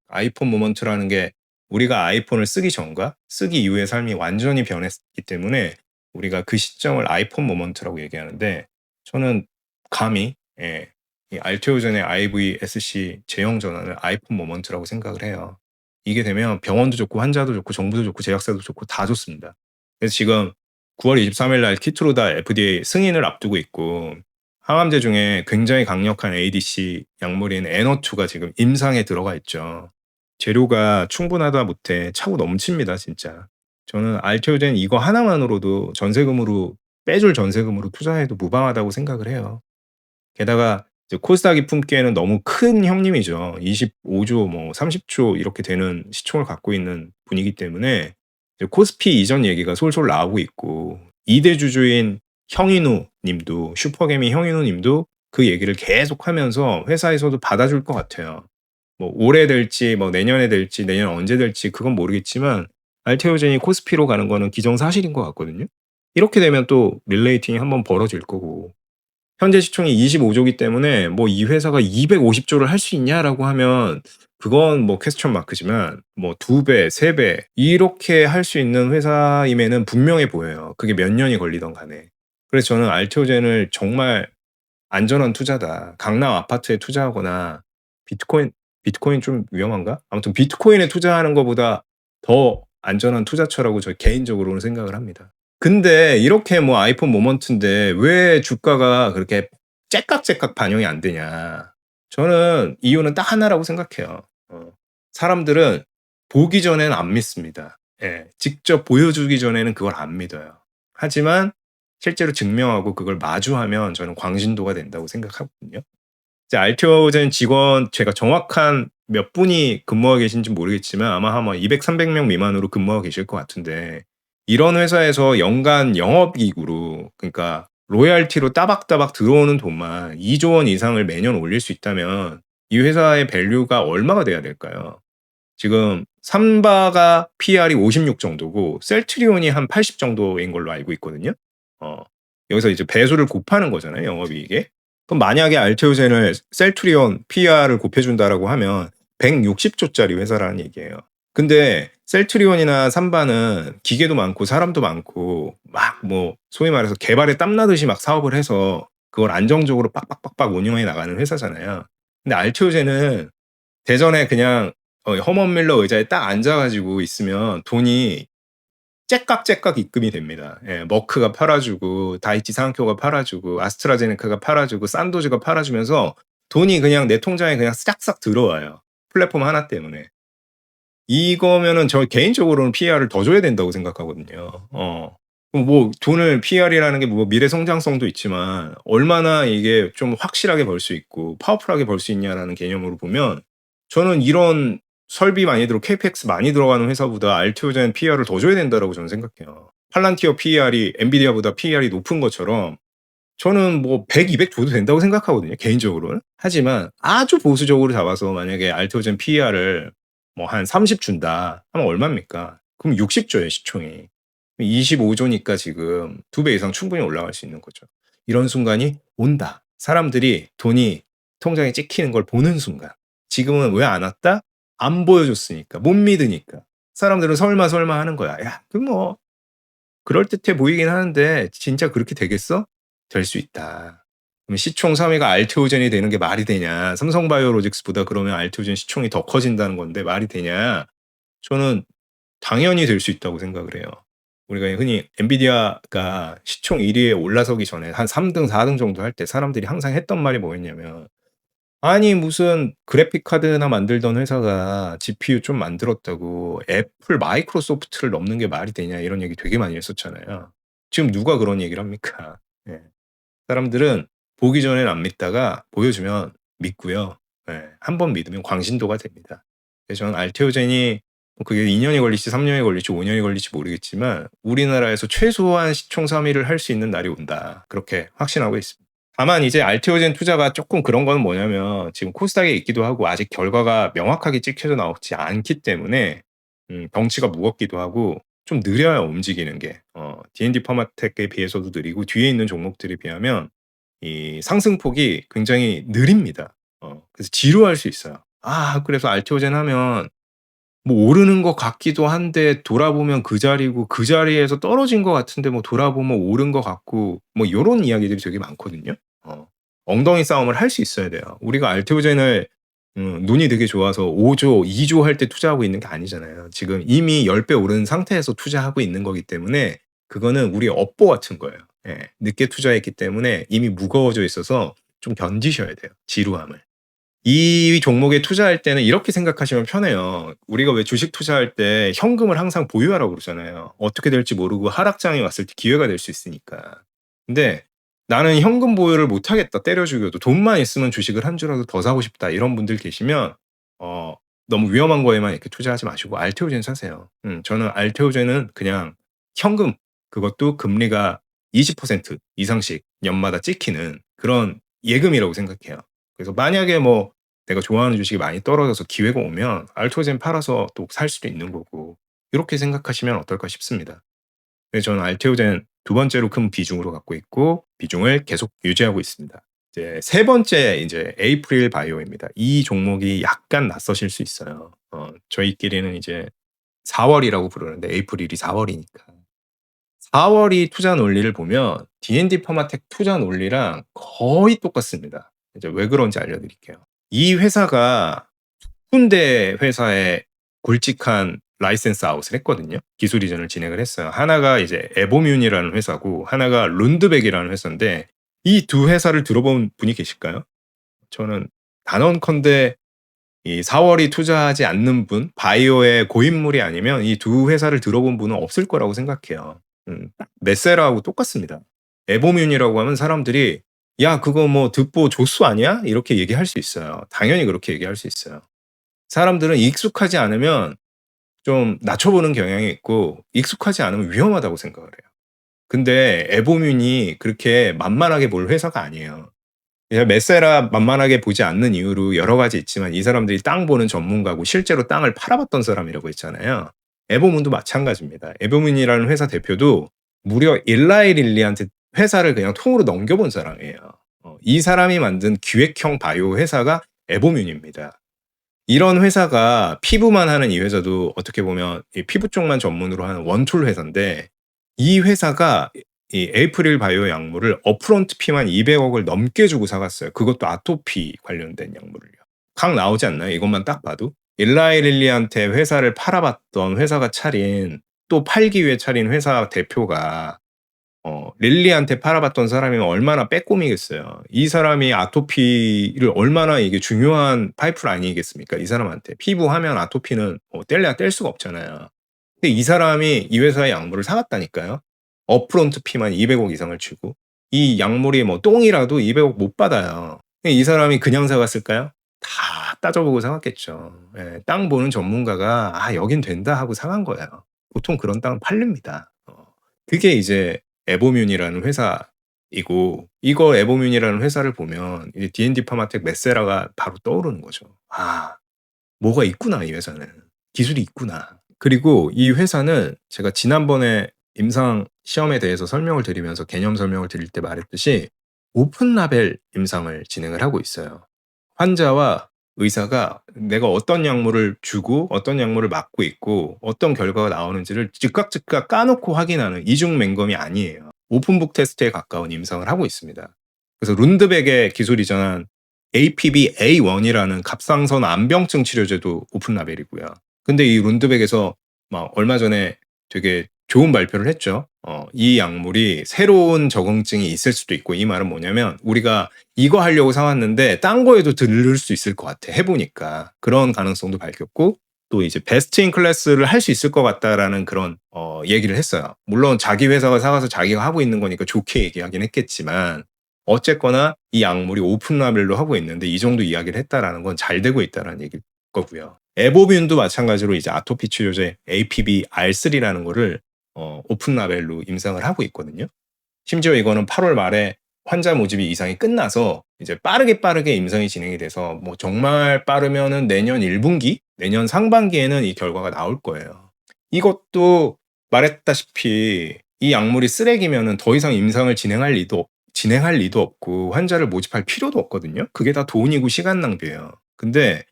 아이폰 모먼트라는 게 우리가 아이폰을 쓰기 전과 쓰기 이후의 삶이 완전히 변했기 때문에 우리가 그 시점을 아이폰 모먼트라고 얘기하는데 저는 감히 예, 이 알테오젠의 IVSC 제형 전환을 아이폰 모먼트라고 생각을 해요. 이게 되면 병원도 좋고 환자도 좋고 정부도 좋고 제약사도 좋고 다 좋습니다. 그래서 지금 9월 23일 날 키트로다 FDA 승인을 앞두고 있고 항암제 중에 굉장히 강력한 ADC 약물인 에너투가 지금 임상에 들어가 있죠. 재료가 충분하다 못해 차고 넘칩니다, 진짜. 저는 알테오젠 이거 하나만으로도 전세금으로 빼줄 전세금으로 투자해도 무방하다고 생각을 해요. 게다가 이제 코스닥이 품기에는 너무 큰 형님이죠. 25조 뭐 30조 이렇게 되는 시총을 갖고 있는 분이기 때문에 이제 코스피 이전 얘기가 솔솔 나오고 있고 2대 주주인 형인우 님도 슈퍼개미 형인우 님도 그 얘기를 계속하면서 회사에서도 받아줄 것 같아요. 뭐 올해 될지 뭐 내년에 될지 내년 언제 될지 그건 모르겠지만 알테오젠이 코스피로 가는 거는 기정사실인 것 같거든요. 이렇게 되면 또 릴레이팅이 한번 벌어질 거고 현재 시총이 25조기 때문에 뭐 이 회사가 250조를 할 수 있냐라고 하면 그건 뭐 퀘스천 마크지만 뭐 2배, 3배 이렇게 할 수 있는 회사임에는 분명해 보여요. 그게 몇 년이 걸리던 간에. 그래서 저는 알테오젠을 정말 안전한 투자다. 강남 아파트에 투자하거나 비트코인 좀 위험한가? 아무튼 비트코인에 투자하는 것보다 더 안전한 투자처라고 저 개인적으로는 생각을 합니다. 근데 이렇게 뭐 아이폰 모먼트인데 왜 주가가 그렇게 째깍째깍 반영이 안 되냐. 저는 이유는 딱 하나라고 생각해요. 사람들은 보기 전에는 안 믿습니다. 예. 직접 보여주기 전에는 그걸 안 믿어요. 하지만 실제로 증명하고 그걸 마주하면 저는 광신도가 된다고 생각하거든요. 이제 알트오젠 직원 제가 정확한 몇 분이 근무하고 계신지 모르겠지만 아마 한 200, 300명 미만으로 근무하고 계실 것 같은데 이런 회사에서 연간 영업이익으로 그러니까 로열티로 따박따박 들어오는 돈만 2조 원 이상을 매년 올릴 수 있다면 이 회사의 밸류가 얼마가 돼야 될까요? 지금 삼바가 PR이 56 정도고 셀트리온이 한 80 정도인 걸로 알고 있거든요. 어. 여기서 이제 배수를 곱하는 거잖아요, 영업이익에. 그럼 만약에 알테오젠을 셀트리온 PR을 곱해준다라고 하면 160조짜리 회사라는 얘기예요. 근데 셀트리온이나 삼바는 기계도 많고 사람도 많고 막 뭐 소위 말해서 개발에 땀나듯이 막 사업을 해서 그걸 안정적으로 빡빡빡빡 운영해 나가는 회사잖아요. 근데 알테오젠은 대전에 그냥 허먼 밀러 의자에 딱 앉아 가지고 있으면 돈이 째깍째깍 입금이 됩니다. 예. 머크가 팔아 주고 다이치 사안코가 팔아 주고 아스트라제네카가 팔아 주고 산도즈가 팔아 주면서 돈이 그냥 내 통장에 그냥 싹싹 들어와요, 플랫폼 하나 때문에. 이거면은 저 개인적으로는 PR을 더 줘야 된다고 생각하거든요. 뭐 돈을 PR이라는 게 뭐 미래 성장성도 있지만 얼마나 이게 좀 확실하게 벌 수 있고 파워풀하게 벌 수 있냐라는 개념으로 보면 저는 이런 설비 많이 들어 CapEx 많이 들어가는 회사보다 알트오젠 PR을 더 줘야 된다라고 저는 생각해요. 팔란티어 PR이 엔비디아보다 PR이 높은 것처럼 저는 뭐 100, 200 줘도 된다고 생각하거든요, 개인적으로는. 하지만 아주 보수적으로 잡아서 만약에 알트오젠 PR을 뭐 한 30 준다 하면 얼마입니까? 그럼 60 조예요, 시총이. 25 조니까 지금 2배 이상 충분히 올라갈 수 있는 거죠. 이런 순간이 온다. 사람들이 돈이 통장에 찍히는 걸 보는 순간. 지금은 왜 안 왔다? 안 보여줬으니까. 못 믿으니까. 사람들은 설마 설마 하는 거야. 야, 그 뭐 그럴듯해 보이긴 하는데 진짜 그렇게 되겠어? 될 수 있다. 그럼 시총 3위가 알테오젠이 되는 게 말이 되냐? 삼성바이오로직스보다 그러면 알테오젠 시총이 더 커진다는 건데 말이 되냐? 저는 당연히 될 수 있다고 생각을 해요. 우리가 흔히 엔비디아가 시총 1위에 올라서기 전에 한 3등, 4등 정도 할 때 사람들이 항상 했던 말이 뭐였냐면 아니 무슨 그래픽 카드나 만들던 회사가 GPU 좀 만들었다고 애플, 마이크로소프트를 넘는 게 말이 되냐 이런 얘기 되게 많이 했었잖아요. 지금 누가 그런 얘기를 합니까? 예. 사람들은 보기 전엔 안 믿다가 보여주면 믿고요. 예. 한 번 믿으면 광신도가 됩니다. 그래서 저는 알테오젠이 뭐 그게 2년이 걸릴지 3년이 걸릴지 5년이 걸릴지 모르겠지만 우리나라에서 최소한 시총 3위를 할 수 있는 날이 온다. 그렇게 확신하고 있습니다. 다만 이제 알테오젠 투자가 조금 그런 거는 뭐냐면 지금 코스닥에 있기도 하고 아직 결과가 명확하게 찍혀져 나오지 않기 때문에 덩치가 무겁기도 하고 좀 느려요, 움직이는 게. D&D 퍼마텍에 비해서도 느리고 뒤에 있는 종목들에 비하면 이 상승폭이 굉장히 느립니다. 그래서 지루할 수 있어요. 그래서 알테오젠 하면 뭐 오르는 것 같기도 한데 돌아보면 그 자리고 그 자리에서 떨어진 것 같은데 뭐 돌아보면 오른 것 같고 뭐 요런 이야기들이 되게 많거든요. 엉덩이 싸움을 할 수 있어야 돼요. 우리가 알테오젠을 눈이 되게 좋아서 5조, 2조 할 때 투자하고 있는 게 아니잖아요. 지금 이미 10배 오른 상태에서 투자하고 있는 거기 때문에 그거는 우리의 업보 같은 거예요. 예. 늦게 투자했기 때문에 이미 무거워져 있어서 좀 견디셔야 돼요, 지루함을. 이 종목에 투자할 때는 이렇게 생각하시면 편해요. 우리가 왜 주식 투자할 때 현금을 항상 보유하라고 그러잖아요. 어떻게 될지 모르고 하락장이 왔을 때 기회가 될 수 있으니까. 근데 나는 현금 보유를 못 하겠다. 때려 죽여도 돈만 있으면 주식을 한 주라도 더 사고 싶다. 이런 분들 계시면 어 너무 위험한 거에만 이렇게 투자하지 마시고 알테오젠 사세요. 저는 알테오젠은 그냥 현금 그것도 금리가 20% 이상씩 연마다 찍히는 그런 예금이라고 생각해요. 그래서 만약에 뭐 내가 좋아하는 주식이 많이 떨어져서 기회가 오면 알테오젠 팔아서 또 살 수도 있는 거고 이렇게 생각하시면 어떨까 싶습니다. 그래서 저는 알테오젠 두 번째로 큰 비중으로 갖고 있고 비중을 계속 유지하고 있습니다. 이제 세 번째 이제 에이프릴 바이오입니다. 이 종목이 약간 낯서실 수 있어요. 저희끼리는 이제 4월이라고 부르는데 에이프릴이 4월이니까. 4월이 투자 논리를 보면 D&D 퍼마텍 투자 논리랑 거의 똑같습니다. 이제 왜 그런지 알려드릴게요. 이 회사가 두 군데 회사에 굵직한 라이센스 아웃을 했거든요. 기술 이전을 진행을 했어요. 하나가 이제 에보뮌이라는 회사고 하나가 룬드백이라는 회사인데 이 두 회사를 들어본 분이 계실까요? 저는 단언컨대 이 4월이 투자하지 않는 분, 바이오의 고인물이 아니면 이 두 회사를 들어본 분은 없을 거라고 생각해요. 딱 메세라하고 똑같습니다. 에보뮌이라고 하면 사람들이 "야 그거 뭐 듣보 조수 아니야?" 이렇게 얘기할 수 있어요. 당연히 그렇게 얘기할 수 있어요. 사람들은 익숙하지 않으면 좀 낮춰보는 경향이 있고 익숙하지 않으면 위험하다고 생각을 해요. 근데 에보뮌이 그렇게 만만하게 볼 회사가 아니에요. 그냥 메세라 만만하게 보지 않는 이유로 여러 가지 있지만 이 사람들이 땅 보는 전문가고 실제로 땅을 팔아봤던 사람이라고 했잖아요. 에보문도 마찬가지입니다. 에보문이라는 회사 대표도 무려 일라이 릴리한테 회사를 그냥 통으로 넘겨본 사람이에요. 이 사람이 만든 기획형 바이오 회사가 에보뮌입니다. 이런 회사가 피부만 하는 이 회사도 어떻게 보면 이 피부 쪽만 전문으로 하는 원툴 회사인데 이 회사가 이 에이프릴 바이오 약물을 업프론트 피만 200억을 넘게 주고 사갔어요. 그것도 아토피 관련된 약물을요. 각 나오지 않나요? 이것만 딱 봐도. 일라이 릴리한테 회사를 팔아봤던 회사가 차린 또 팔기 위해 차린 회사 대표가 릴리한테 팔아봤던 사람이면 얼마나 빼꼼이겠어요. 이 사람이 아토피를 얼마나 이게 중요한 파이프라인이겠습니까? 이 사람한테. 피부하면 아토피는 뗄래야 뗄 수가 없잖아요. 근데 이 사람이 이 회사의 약물을 사갔다니까요. 업프론트 피만 200억 이상을 주고. 이 약물이 뭐 똥이라도 200억 못 받아요. 이 사람이 그냥 사갔을까요? 다 따져보고 사갔겠죠. 예, 땅 보는 전문가가 여긴 된다 하고 사간 거예요. 보통 그런 땅은 팔립니다. 그게 이제 에보뮌이라는 회사이고 이거 에보뮌이라는 회사를 보면 이제 D&D 파마텍 메세라가 바로 떠오르는 거죠. 뭐가 있구나 이 회사는. 기술이 있구나. 그리고 이 회사는 제가 지난번에 임상 시험에 대해서 설명을 드리면서 개념 설명을 드릴 때 말했듯이 오픈 라벨 임상을 진행을 하고 있어요. 환자와 의사가 내가 어떤 약물을 주고 어떤 약물을 맞고 있고 어떤 결과가 나오는지를 즉각 까놓고 확인하는 이중 맹검이 아니에요. 오픈북 테스트에 가까운 임상을 하고 있습니다. 그래서 룬드백의 기술 이전한 APB-A1이라는 갑상선 암병증 치료제도 오픈 라벨이고요. 근데 이 룬드백에서 막 얼마 전에 되게 좋은 발표를 했죠. 이 약물이 새로운 적응증이 있을 수도 있고 이 말은 뭐냐면 우리가 이거 하려고 사왔는데 딴 거에도 들을 수 있을 것 같아. 해보니까 그런 가능성도 밝혔고 또 이제 베스트 인 클래스를 할 수 있을 것 같다라는 그런 얘기를 했어요. 물론 자기 회사가 사가서 자기가 하고 있는 거니까 좋게 얘기하긴 했겠지만 어쨌거나 이 약물이 오픈 라벨로 하고 있는데 이 정도 이야기를 했다라는 건 잘 되고 있다라는 얘기일 거고요. 에보뮌도 마찬가지로 이제 아토피 치료제 APB-R3라는 거를 오픈 라벨로 임상을 하고 있거든요. 심지어 이거는 8월 말에 환자 모집이 이상이 끝나서 이제 빠르게 임상이 진행이 돼서 뭐 정말 빠르면은 내년 1분기, 내년 상반기에는 이 결과가 나올 거예요. 이것도 말했다시피 이 약물이 쓰레기면은 더 이상 임상을 진행할 리도 없고 환자를 모집할 필요도 없거든요. 그게 다 돈이고 시간 낭비예요. 근데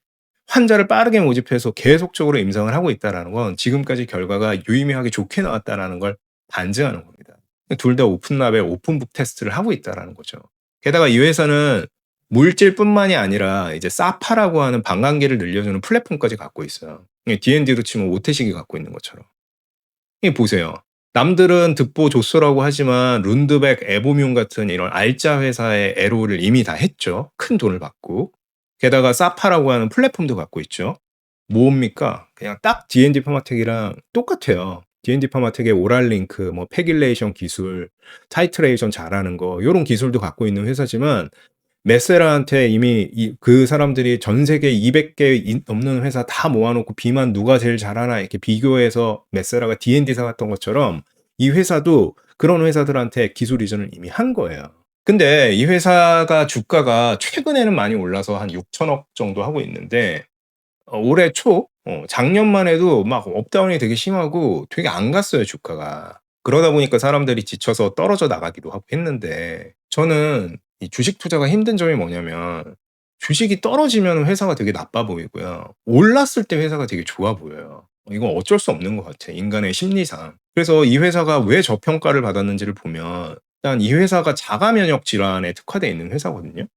환자를 빠르게 모집해서 계속적으로 임상을 하고 있다라는 건 지금까지 결과가 유의미하게 좋게 나왔다라는 걸 반증하는 겁니다. 둘 다 오픈 라벨, 오픈북 테스트를 하고 있다라는 거죠. 게다가 이 회사는 물질뿐만이 아니라 이제 사파라고 하는 방광기를 늘려주는 플랫폼까지 갖고 있어요. D&D로 치면 오태식이 갖고 있는 것처럼. 이 보세요. 남들은 득보 조소라고 하지만 룬드백, 에보뮌 같은 이런 알짜 회사의 애로를 이미 다 했죠. 큰 돈을 받고. 게다가 사파라고 하는 플랫폼도 갖고 있죠. 뭡니까? 그냥 딱 D&D 파마텍이랑 똑같아요. D&D 파마텍의 오랄링크, 뭐 패길레이션 기술, 타이트레이션 잘하는 거 요런 기술도 갖고 있는 회사지만 메세라한테 이미 그 사람들이 전 세계 200개 넘는 회사 다 모아놓고 비만 누가 제일 잘하나 이렇게 비교해서 메세라가 D&D 사갔던 것처럼 이 회사도 그런 회사들한테 기술 이전을 이미 한 거예요. 근데 이 회사가 주가가 최근에는 많이 올라서 한 6천억 정도 하고 있는데 올해 초 작년만 해도 막 업다운이 되게 심하고 되게 안 갔어요 주가가. 그러다 보니까 사람들이 지쳐서 떨어져 나가기도 하고 했는데 저는 이 주식 투자가 힘든 점이 뭐냐면 주식이 떨어지면 회사가 되게 나빠 보이고요. 올랐을 때 회사가 되게 좋아 보여요. 이건 어쩔 수 없는 것 같아 인간의 심리상. 그래서 이 회사가 왜 저평가를 받았는지를 보면 일단 이 회사가 자가 면역 질환에 특화되어 있는 회사거든요.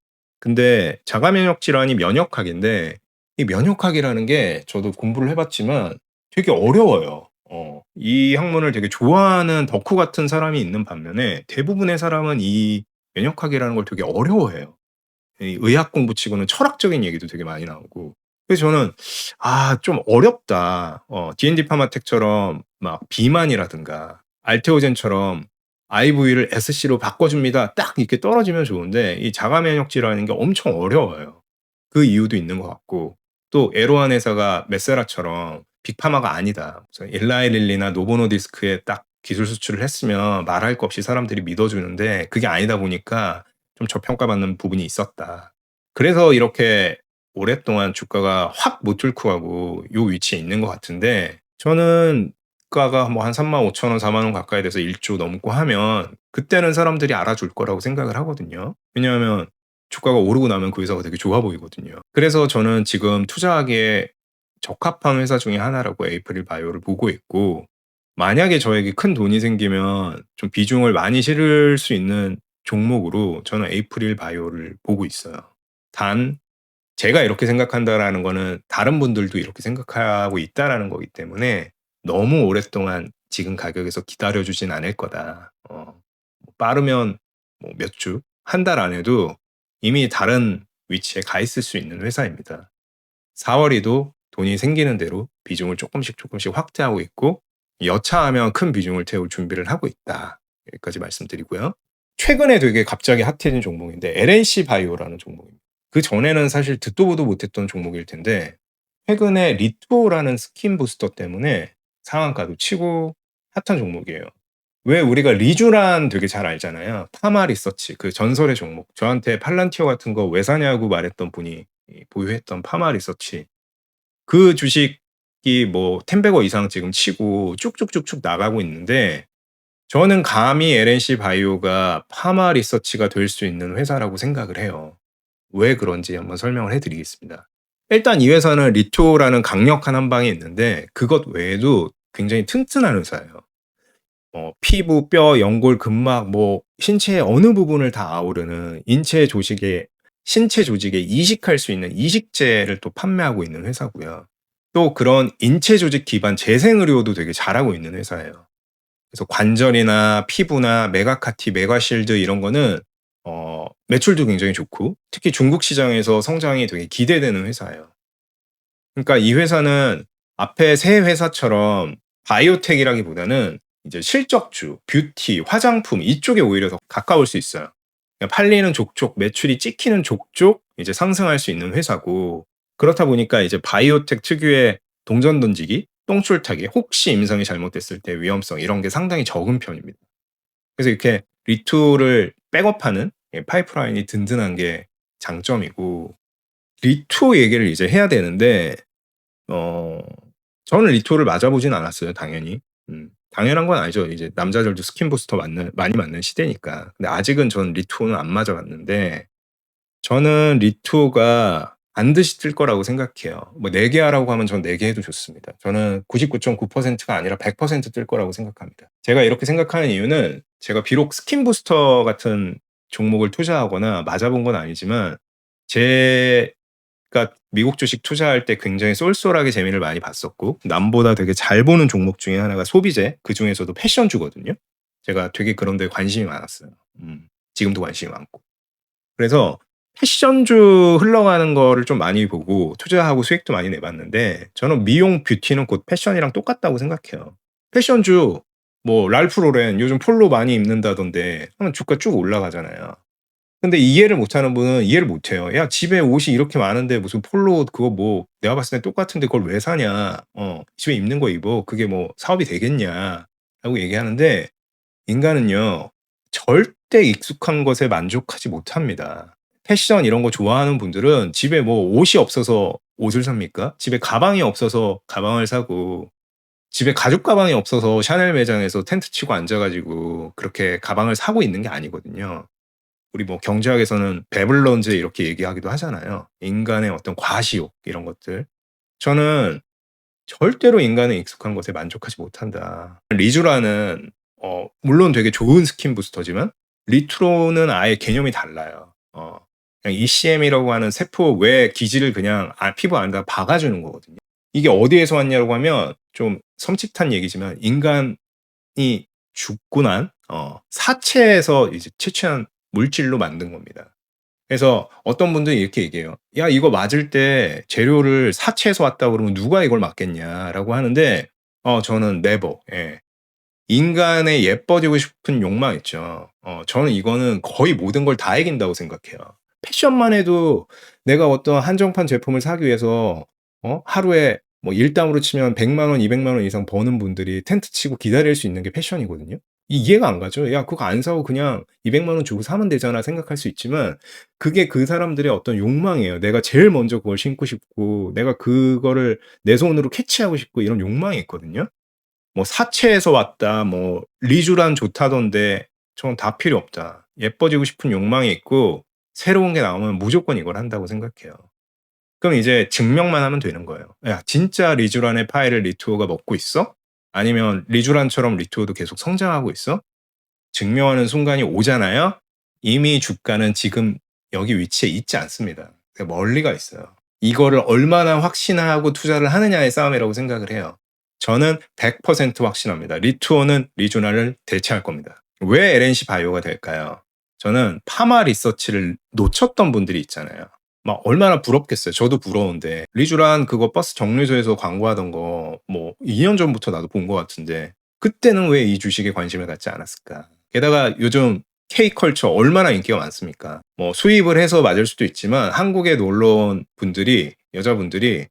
근데 자가 면역 질환이 면역학인데 이 면역학이라는 게 저도 공부를 해봤지만 되게 어려워요. 이 학문을 되게 좋아하는 덕후 같은 사람이 있는 반면에 대부분의 사람은 이 면역학이라는 걸 되게 어려워해요. 이 의학 공부치고는 철학적인 얘기도 되게 많이 나오고 그래서 저는 좀 어렵다. D&D 파마텍처럼 막 비만이라든가 알테오젠처럼 IV를 SC로 바꿔줍니다. 딱 이렇게 떨어지면 좋은데 이 자가 면역지라는 게 엄청 어려워요. 그 이유도 있는 것 같고 또 에로한 회사가 메세라처럼 빅파마가 아니다. 그래서 일라이릴리나 노보노디스크에 딱 기술 수출을 했으면 말할 거 없이 사람들이 믿어주는데 그게 아니다 보니까 좀 저평가받는 부분이 있었다. 그래서 이렇게 오랫동안 주가가 확 못 뚫고 가고 요 위치에 있는 것 같은데 저는 주가가 뭐 한 35,000원, 4만 원 가까이 돼서 1조 넘고 하면 그때는 사람들이 알아줄 거라고 생각을 하거든요. 왜냐하면 주가가 오르고 나면 그 회사가 되게 좋아 보이거든요. 그래서 저는 지금 투자하기에 적합한 회사 중에 하나라고 에이프릴 바이오를 보고 있고 만약에 저에게 큰 돈이 생기면 좀 비중을 많이 실을 수 있는 종목으로 저는 에이프릴 바이오를 보고 있어요. 단 제가 이렇게 생각한다라는 거는 다른 분들도 이렇게 생각하고 있다라는 거기 때문에 너무 오랫동안 지금 가격에서 기다려 주진 않을 거다. 빠르면 뭐 몇 주, 한 달 안에도 이미 다른 위치에 가 있을 수 있는 회사입니다. 4월에도 돈이 생기는 대로 비중을 조금씩 확대하고 있고 여차하면 큰 비중을 태울 준비를 하고 있다. 여기까지 말씀드리고요. 최근에 되게 갑자기 핫해진 종목인데 LNC 바이오라는 종목입니다. 그전에는 사실 듣도 보도 못했던 종목일 텐데 최근에 리토라는 스킨 부스터 때문에 상한가도 치고 핫한 종목이에요. 왜 우리가 리쥬란 되게 잘 알잖아요. 파마 리서치 그 전설의 종목. 저한테 팔란티어 같은 거 왜 사냐고 말했던 분이 보유했던 파마 리서치. 그 주식이 뭐 10배거 이상 지금 치고 쭉쭉쭉쭉 나가고 있는데 저는 감히 LNC 바이오가 파마 리서치가 될 수 있는 회사라고 생각을 해요. 왜 그런지 한번 설명을 해 드리겠습니다. 일단 이 회사는 리토라는 강력한 한방이 있는데 그것 외에도 굉장히 튼튼한 회사예요. 피부, 뼈, 연골, 근막 뭐 신체의 어느 부분을 다 아우르는 신체 조직에 이식할 수 있는 이식제를 또 판매하고 있는 회사고요. 또 그런 인체 조직 기반 재생 의료도 되게 잘하고 있는 회사예요. 그래서 관절이나 피부나 메가카티, 메가실드 이런 거는 매출도 굉장히 좋고 특히 중국 시장에서 성장이 되게 기대되는 회사예요. 그러니까 이 회사는 앞에 세 회사처럼 바이오텍이라기보다는 이제 실적주, 뷰티, 화장품 이쪽에 오히려 더 가까울 수 있어요. 그러니까 팔리는 족족, 매출이 찍히는 족족 이제 상승할 수 있는 회사고 그렇다 보니까 이제 바이오텍 특유의 동전 던지기, 똥줄 타기, 혹시 임상이 잘못됐을 때 위험성 이런 게 상당히 적은 편입니다. 그래서 이렇게 리투를 백업하는 파이프라인이 든든한 게 장점이고 리투 얘기를 이제 해야 되는데 어 저는 리투를 맞아보진 않았어요, 당연히. 당연한 건 아니죠. 이제 남자들도 스킨 부스터 많이 맞는 시대니까. 근데 아직은 저는 리투는 안 맞아봤는데 저는 리투가 반드시 뜰 거라고 생각해요. 뭐 4개 하라고 하면 전 4개 해도 좋습니다. 저는 99.9%가 아니라 100%뜰 거라고 생각합니다. 제가 이렇게 생각하는 이유는 제가 비록 스킨 부스터 같은 종목을 투자하거나 맞아본 건 아니지만 제가 미국 주식 투자할 때 굉장히 쏠쏠하게 재미를 많이 봤었고 남보다 되게 잘 보는 종목 중에 하나가 소비재, 그중에서도 패션주거든요. 제가 되게 그런 데 관심이 많았어요. 지금도 관심이 많고. 그래서 패션주 흘러가는 거를 좀 많이 보고 투자하고 수익도 많이 내봤는데 저는 미용 뷰티는 곧 패션이랑 똑같다고 생각해요. 패션주 뭐 랄프 로렌 요즘 폴로 많이 입는다던데 하면 주가 쭉 올라가잖아요. 근데 이해를 못하는 분은 이해를 못해요. "야 집에 옷이 이렇게 많은데 무슨 폴로 그거 뭐 내가 봤을 때 똑같은데 그걸 왜 사냐. 집에 입는 거 입어. 그게 뭐 사업이 되겠냐."라고 얘기하는데 인간은요 절대 익숙한 것에 만족하지 못합니다. 패션 이런 거 좋아하는 분들은 집에 뭐 옷이 없어서 옷을 삽니까? 집에 가방이 없어서 가방을 사고 집에 가죽 가방이 없어서 샤넬 매장에서 텐트 치고 앉아 가지고 그렇게 가방을 사고 있는 게 아니거든요. 우리 뭐 경제학에서는 배블런즈 이렇게 얘기하기도 하잖아요. 인간의 어떤 과시욕 이런 것들. 저는 절대로 인간은 익숙한 것에 만족하지 못한다. 리쥬라는 물론 되게 좋은 스킨 부스터지만 리트로는 아예 개념이 달라요. 그냥 ECM이라고 하는 세포 외 기질을 그냥 피부 안에다 박아주는 거거든요. 이게 어디에서 왔냐고 하면 좀 섬찟한 얘기지만 인간이 죽고 난 사체에서 이제 채취한 물질로 만든 겁니다. 그래서 어떤 분들이 이렇게 얘기해요. "야 이거 맞을 때 재료를 사채에서 왔다 그러면 누가 이걸 맞겠냐."라고 하는데 저는 never. 예. 인간의 예뻐지고 싶은 욕망 있죠. 저는 이거는 거의 모든 걸 다 이긴다고 생각해요. 패션만 해도 내가 어떤 한정판 제품을 사기 위해서 하루에 뭐 일당으로 치면 100만 원, 200만 원 이상 버는 분들이 텐트 치고 기다릴 수 있는 게 패션이거든요. 이해가 안 가죠. '야 그거 안 사고 그냥 200만 원 주고 사면 되잖아.' 생각할 수 있지만 그게 그 사람들의 어떤 욕망이에요. 내가 제일 먼저 그걸 신고 싶고 내가 그거를 내 손으로 캐치하고 싶고 이런 욕망이 있거든요. 뭐 "사채에서 왔다." 뭐 "리쥬란 좋다던데." 저는 다 필요 없다. 예뻐지고 싶은 욕망이 있고 새로운 게 나오면 무조건 이걸 한다고 생각해요. 그럼 이제 증명만 하면 되는 거예요. "야 진짜 리쥬란의 파이를 리투어가 먹고 있어? 아니면 리쥬란처럼 리투어도 계속 성장하고 있어?" 증명하는 순간이 오잖아요. 이미 주가는 지금 여기 위치에 있지 않습니다. 멀리 가 있어요. 이거를 얼마나 확신하고 투자를 하느냐의 싸움이라고 생각을 해요. 저는 100% 확신합니다. 리투어는 리주나를 대체할 겁니다. 왜 LNC 바이오가 될까요? 저는 파마 리서치를 놓쳤던 분들이 있잖아요. 막 얼마나 부럽겠어요. 저도 부러운데 리쥬란 그거 버스 정류소에서 광고하던 거 뭐 2년 전부터 나도 본 것 같은데 그때는 왜 이 주식에 관심을 갖지 않았을까? 게다가 요즘 K컬처 얼마나 인기가 많습니까? 뭐 수입을 해서 맞을 수도 있지만 한국에 놀러 온 분들이 여자분들이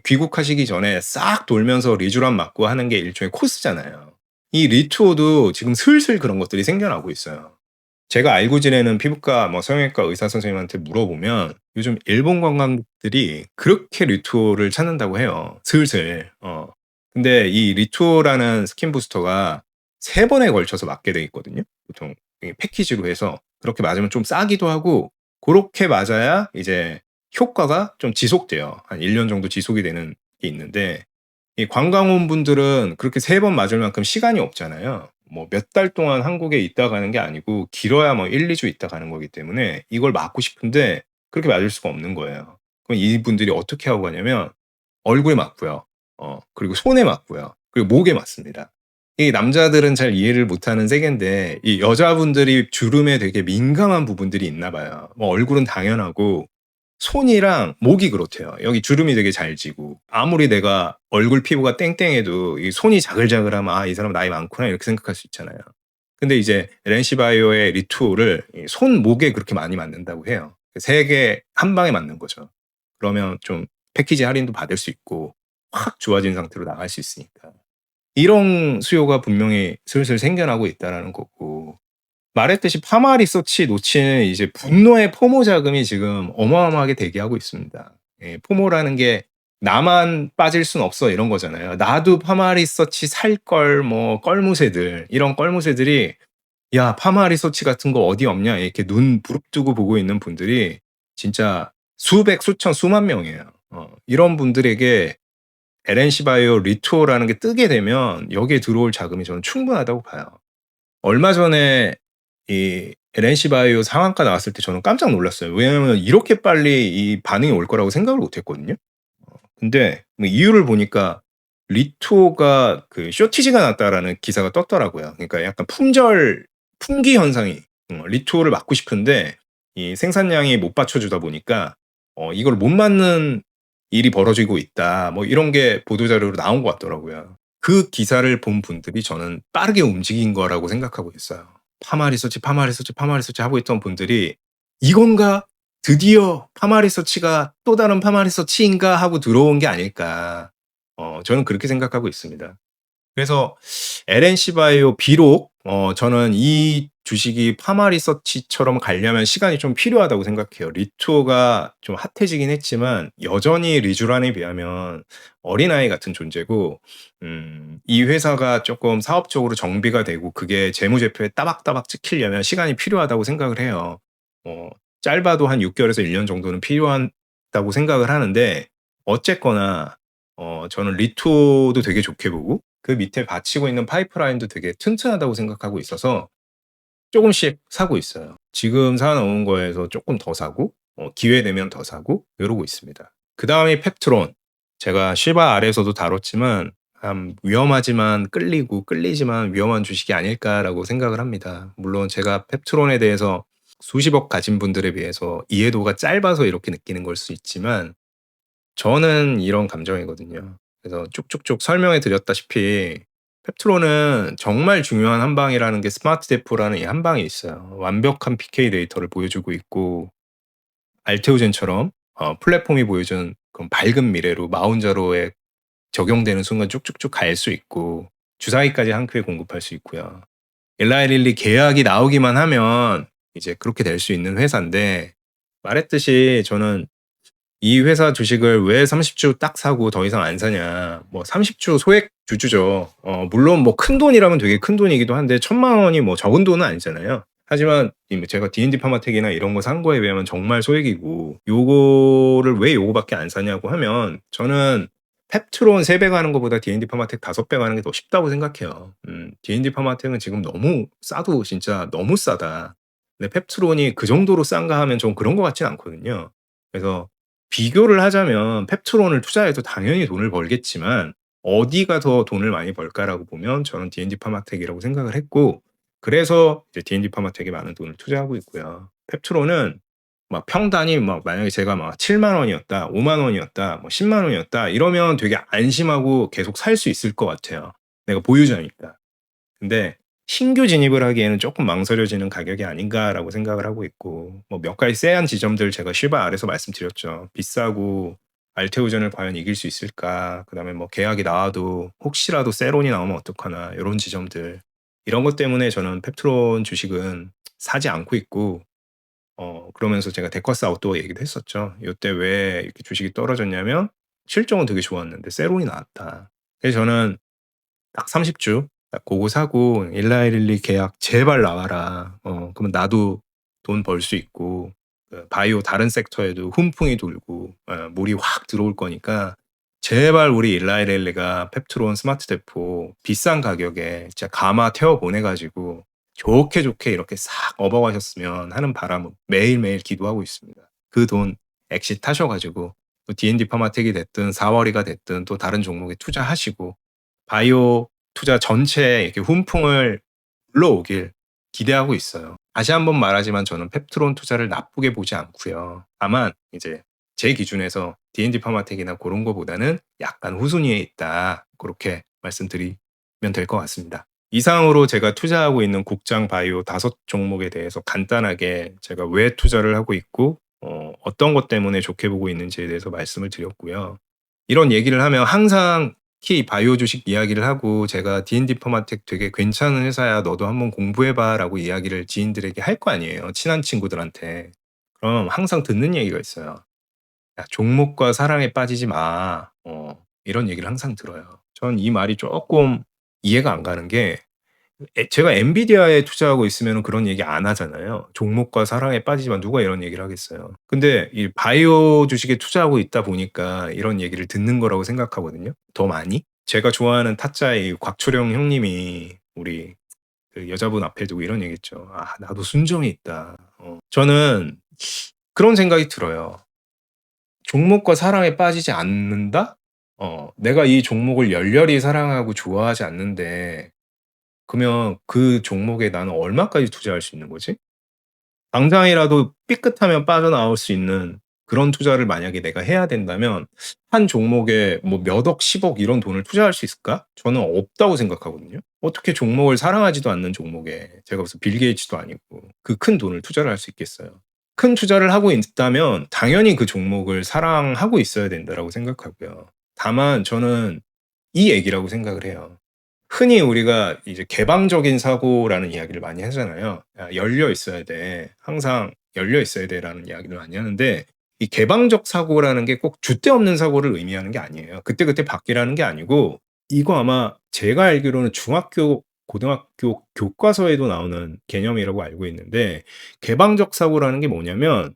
귀국하시기 전에 싹 돌면서 리쥬란 맞고 하는 게 일종의 코스잖아요. 이 리투어도 지금 슬슬 그런 것들이 생겨나고 있어요. 제가 알고 지내는 피부과 뭐 성형외과 의사 선생님한테 물어보면 요즘 일본 관광객들이 그렇게 리투어를 찾는다고 해요. 슬슬. 근데 이 리투어라는 스킨 부스터가 3번에 걸쳐서 맞게 돼 있거든요. 보통 이 패키지로 해서 그렇게 맞으면 좀 싸기도 하고 고렇게 맞아야 이제 효과가 좀 지속돼요. 한 1년 정도 지속이 되는 게 있는데 이 관광 온 분들은 그렇게 3번 맞을 만큼 시간이 없잖아요. 뭐 몇 달 동안 한국에 있다 가는 게 아니고 길어야 뭐 1-2주 있다 가는 거기 때문에 이걸 맞고 싶은데 그렇게 맞을 수가 없는 거예요. 그럼 이분들이 어떻게 하고 가냐면 얼굴에 맞고요. 그리고 손에 맞고요. 그리고 목에 맞습니다. 이 남자들은 잘 이해를 못하는 세계인데 이 여자분들이 주름에 되게 민감한 부분들이 있나 봐요. 뭐 얼굴은 당연하고 손이랑 목이 그렇대요. 여기 주름이 되게 잘 지고 아무리 내가 얼굴 피부가 땡땡해도 이 손이 자글자글하면 '아 이 사람 나이 많구나.' 이렇게 생각할 수 있잖아요. 근데 이제 렌시바이오의 리투어를 이 손목에 그렇게 많이 맞는다고 해요. 3개 한 방에 맞는 거죠. 그러면 좀 패키지 할인도 받을 수 있고 확 좋아진 상태로 나갈 수 있으니까. 이런 수요가 분명히 슬슬 생겨나고 있다라는 거고 말했듯이 파마 리서치 놓치는 이제 분노의 포모 자금이 지금 어마어마하게 대기하고 있습니다. 예, 포모라는 게 '나만 빠질 순 없어.' 이런 거잖아요. '나도 파마 리서치 살 걸.' 뭐 껄무새들 이런 껄무새들이 "야 파마 리서치 같은 거 어디 없냐?" 이렇게 눈 부릅뜨고 보고 있는 분들이 진짜 수백, 수천, 수만 명이에요. 이런 분들에게 LNC 바이오 리투어라는 게 뜨게 되면 여기에 들어올 자금이 저는 충분하다고 봐요. 얼마 전에 이 LNC 바이오 상한가 나왔을 때 저는 깜짝 놀랐어요. 왜냐하면 이렇게 빨리 이 반응이 올 거라고 생각을 못 했거든요. 근데 뭐 이유를 보니까 리투어가 그 쇼티지가 났다라는 기사가 떴더라고요. 그러니까 약간 품귀 현상이 리투어를 막고 싶은데 이 생산량이 못 받쳐주다 보니까 이걸 못 맞는 일이 벌어지고 있다. 뭐 이런 게 보도 자료로 나온 것 같더라고요. 그 기사를 본 분들이 저는 빠르게 움직인 거라고 생각하고 있어요. 파마 리서치, 파마 리서치, 파마 리서치 하고 있던 분들이 '이건가? 드디어 파마 리서치가 또 다른 파마 리서치인가?' 하고 들어온 게 아닐까. 저는 그렇게 생각하고 있습니다. 그래서 LNC 바이오 비록 저는 이 주식이 파마 리서치처럼 가려면 시간이 좀 필요하다고 생각해요. 리투어가 좀 핫해지긴 했지만 여전히 리쥬란에 비하면 어린아이 같은 존재고 이 회사가 쪼끔 사업적으로 정비가 되고 그게 재무제표에 따박따박 찍히려면 시간이 필요하다고 생각을 해요. 뭐 짧아도 한 6 개월에서 1년 정도는 필요하다고 생각을 하는데 어쨌거나 저는 리투어도 되게 좋게 보고 그 밑에 받치고 있는 파이프라인도 되게 튼튼하다고 생각하고 있어서 쪼금씩 사고 있어요. 지금 사 놓은 거에서 쪼끔 더 사고 기회 되면 더 사고 요러고 있습니다. 그다음이 펩트론. 제가 실바 아래에서도 다뤘지만 위험하지만 끌리고 끌리지만 위험한 주식이 아닐까라고 생각을 합니다. 물론 제가 펩트론에 대해서 수십억 가진 분들에 비해서 이해도가 짧아서 이렇게 느끼는 걸 수 있지만 저는 이런 감정이거든요. 그래서 쭉쭉쭉 설명해 드렸다시피 펩트론은 정말 중요한 한 방이라는 게 스마트 데포라는 이 한 방이 있어요. 완벽한 PK 데이터를 보여주고 있고 알테오젠처럼 플랫폼이 보여준 그런 밝은 미래로 마운자로에 적용되는 순간 쭉쭉쭉 갈 수 있고 주사위까지 한 큐에 공급할 수 있고요. 엘라이 릴리 계약이 나오기만 하면 이제 그렇게 될 수 있는 회사인데 말했듯이 저는 이 회사 주식을 왜 30주 딱 사고 더 이상 안 사냐. 뭐 30주 소액 주주죠. 물론 뭐 큰돈이라면 되게 큰 돈이기도 한데 1,000만 원이 뭐 적은 돈은 아니잖아요. 하지만 제가 D&D 파마텍이나 이런 거 산 거에 비하면 정말 소액이고 요거를 왜 요거밖에 안 사냐고 하면 저는 펩트론 3배 가는 것보다 D&D 파마텍 5배 가는 게 더 쉽다고 생각해요. D&D 파마텍은 지금 너무 싸도 진짜 너무 싸다. 근데 펩트론이 그 정도로 싼가 하면 좀 그런 것 같진 않거든요. 그래서 비교를 하자면 펩트론을 투자해도 당연히 돈을 벌겠지만 어디가 더 돈을 많이 벌까라고 보면 저는 D&D 파마텍이라고 생각을 했고 그래서 이제 D&D 파마텍에 많은 돈을 투자하고 있고요. 펩트론은 막 평단이 막 만약에 제가 막 7만 원이었다, 5만 원이었다, 뭐 10만 원이었다 이러면 되게 안심하고 계속 살 수 있을 것 같아요. 내가 보유자니까. 근데 신규 진입을 하기에는 조금 망설여지는 가격이 아닌가라고 생각을 하고 있고 뭐 몇 가지 세한 지점들 제가 실바 아래서 말씀드렸죠. 비싸고 알테오전을 과연 이길 수 있을까? 그다음에 뭐 계약이 나와도 혹시라도 세론이 나오면 어떡하나 이런 지점들 이런 것 때문에 저는 펩트론 주식은 사지 않고 있고 그러면서 제가 데커스 아웃도어 얘기도 했었죠. 요때 왜 이렇게 주식이 떨어졌냐면 실적은 되게 좋았는데 세론이 나왔다. 그래서 저는 딱 30주 딱 고거 사고 일라이 릴리 계약 제발 나와라. 그러면 나도 돈 벌 수 있고 바이오 다른 섹터에도 훈풍이 돌고 물이 확 들어올 거니까 제발 우리 일라이 릴리가 펩트론 스마트 대포 비싼 가격에 진짜 가마 태워 보내 가지고 좋게 좋게 이렇게 싹 업어가셨으면 하는 바람을 매일매일 기도하고 있습니다. 그 돈 엑싯 하셔 가지고 또 D&D 파마텍이 됐든 사월이가 됐든 또 다른 종목에 투자하시고 바이오 투자 전체에 이렇게 훈풍을 불러오길 기대하고 있어요. 다시 한번 말하지만 저는 펩트론 투자를 나쁘게 보지 않고요. 다만 이제 제 기준에서 D&D 파마텍이나 그런 거보다는 약간 후순위에 있다. 그렇게 말씀드리면 될 것 같습니다. 이상으로 제가 투자하고 있는 국장 바이오 5종목에 대해서 간단하게 제가 왜 투자를 하고 있고 어떤 것 때문에 좋게 보고 있는지에 대해서 말씀을 드렸고요. 이런 얘기를 하면 항상 특히 바이오 주식 이야기를 하고 제가 D&D 퍼마텍 되게 괜찮은 회사야 너도 한번 공부해봐라고 이야기를 지인들에게 할 거 아니에요. 친한 친구들한테. 그럼 항상 듣는 얘기가 있어요. 야, 종목과 사랑에 빠지지 마. 이런 얘기를 항상 들어요. 전 이 말이 조금 이해가 안 가는 게 제가 엔비디아에 투자하고 있으면 그런 얘기 안 하잖아요. 종목과 사랑에 빠지지만 누가 이런 얘기를 하겠어요. 근데 이 바이오 주식에 투자하고 있다 보니까 이런 얘기를 듣는 거라고 생각하거든요. 더 많이. 제가 좋아하는 타짜의 곽초령 형님이 우리 그 여자분 앞에 두고 이런 얘기했죠. 아, 나도 순정이 있다. 저는 그런 생각이 들어요. 종목과 사랑에 빠지지 않는다? 내가 이 종목을 열렬히 사랑하고 좋아하지 않는데 그러면 그 종목에 나는 얼마까지 투자할 수 있는 거지? 당장이라도 삐끗하면 빠져나올 수 있는 그런 투자를 만약에 내가 해야 된다면 한 종목에 뭐 몇 억, 10억 이런 돈을 투자할 수 있을까? 저는 없다고 생각하거든요. 어떻게 종목을 사랑하지도 않는 종목에 제가 무슨 빌 게이츠도 아니고 그 큰 돈을 투자를 할 수 있겠어요. 큰 투자를 하고 있다면 당연히 그 종목을 사랑하고 있어야 된다라고 생각하고요. 다만 저는 이 얘기라고 생각을 해요. 흔히 우리가 이제 개방적인 사고라는 이야기를 많이 하잖아요. 야, 열려 있어야 돼. 항상 열려 있어야 돼라는 이야기를 많이 하는데 이 개방적 사고라는 게 꼭 줏대 없는 사고를 의미하는 게 아니에요. 그때그때 바뀌라는 게 아니고 이거 아마 제가 알기로는 중학교, 고등학교 교과서에도 나오는 개념이라고 알고 있는데 개방적 사고라는 게 뭐냐면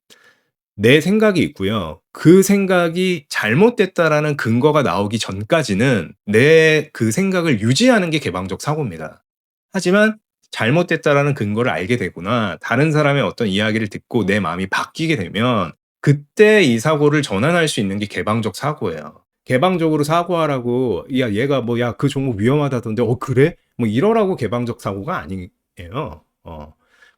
내 생각이 있고요. 그 생각이 잘못됐다라는 근거가 나오기 전까지는 내 그 생각을 유지하는 게 개방적 사고입니다. 하지만 잘못됐다라는 근거를 알게 되거나 다른 사람의 어떤 이야기를 듣고 내 마음이 바뀌게 되면 그때 이 사고를 전환할 수 있는 게 개방적 사고예요. 개방적으로 사고하라고 야 얘가 뭐 "야 그 종목 위험하다던데." "어 그래?" 뭐 이러라고 개방적 사고가 아니에요.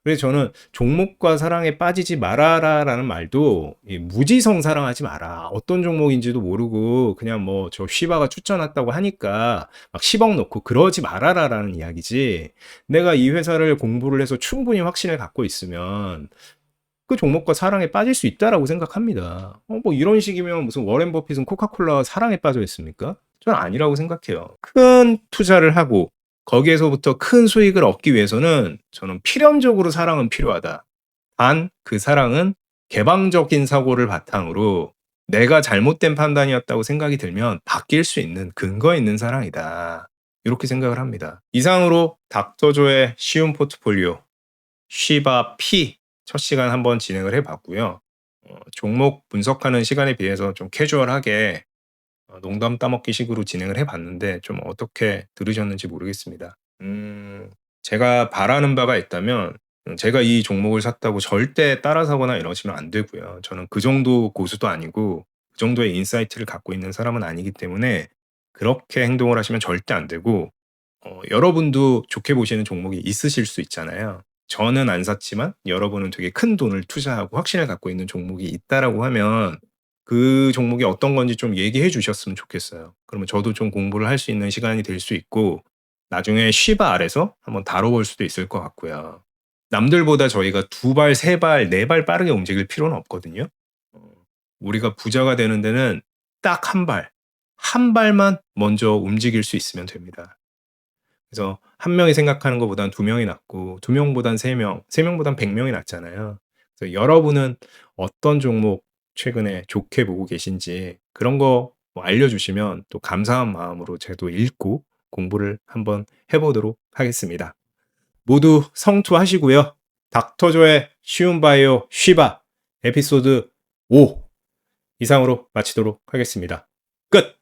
그래서 저는 종목과 사랑에 빠지지 말아라라는 말도 이 무지성 사랑하지 마라. 어떤 종목인지도 모르고 그냥 뭐 저 쉬바가 추천했다고 하니까 막 10억 넣고 그러지 말아라라는 이야기지. 내가 이 회사를 공부를 해서 충분히 확신을 갖고 있으면 그 종목과 사랑에 빠질 수 있다라고 생각합니다. 뭐 이런 식이면 무슨 워렌 버핏은 코카콜라 사랑에 빠져 있습니까? 저는 아니라고 생각해요. 큰 투자를 하고 거기에서부터 큰 수익을 얻기 위해서는 저는 필연적으로 사랑은 필요하다. 단 그 사랑은 개방적인 사고를 바탕으로 내가 잘못된 판단이었다고 생각이 들면 바뀔 수 있는 근거 있는 사랑이다. 이렇게 생각을 합니다. 이상으로 닥터조의 쉬운 포트폴리오 쉬바 P 첫 시간 한번 진행을 해봤고요. 종목 분석하는 시간에 비해서 좀 캐주얼하게 농담 따먹기 식으로 진행을 해봤는데 좀 어떻게 들으셨는지 모르겠습니다. 제가 바라는 바가 있다면 제가 이 종목을 샀다고 절대 따라 사거나 이러시면 안 되고요. 저는 그 정도 고수도 아니고 그 정도의 인사이트를 갖고 있는 사람은 아니기 때문에 그렇게 행동을 하시면 절대 안 되고 여러분도 좋게 보시는 종목이 있으실 수 있잖아요. 저는 안 샀지만 여러분은 되게 큰 돈을 투자하고 확신을 갖고 있는 종목이 있다라고 하면 그 종목이 어떤 건지 좀 얘기해 주셨으면 좋겠어요. 그러면 저도 좀 공부를 할 수 있는 시간이 될 수 있고 나중에 쉬바 아래서 한번 다뤄볼 수도 있을 것 같고요. 남들보다 저희가 두 발, 세 발, 네 발 빠르게 움직일 필요는 없거든요. 어, 우리가 부자가 되는 데는 딱 한 발, 한 발만 먼저 움직일 수 있으면 됩니다. 그래서 한 명이 생각하는 것보단 두 명이 낫고 두 명보단 세 명, 세 명보단 100명이 낫잖아요. 그래서 여러분은 어떤 종목 최근에 좋게 보고 계신지 그런 거뭐 알려주시면 또 감사한 마음으로 저도 읽고 공부를 한번 해보도록 하겠습니다. 모두 성투하시고요. 닥터조의 쉬운 바이오 쉬바 에피소드 5 이상으로 마치도록 하겠습니다. 끝!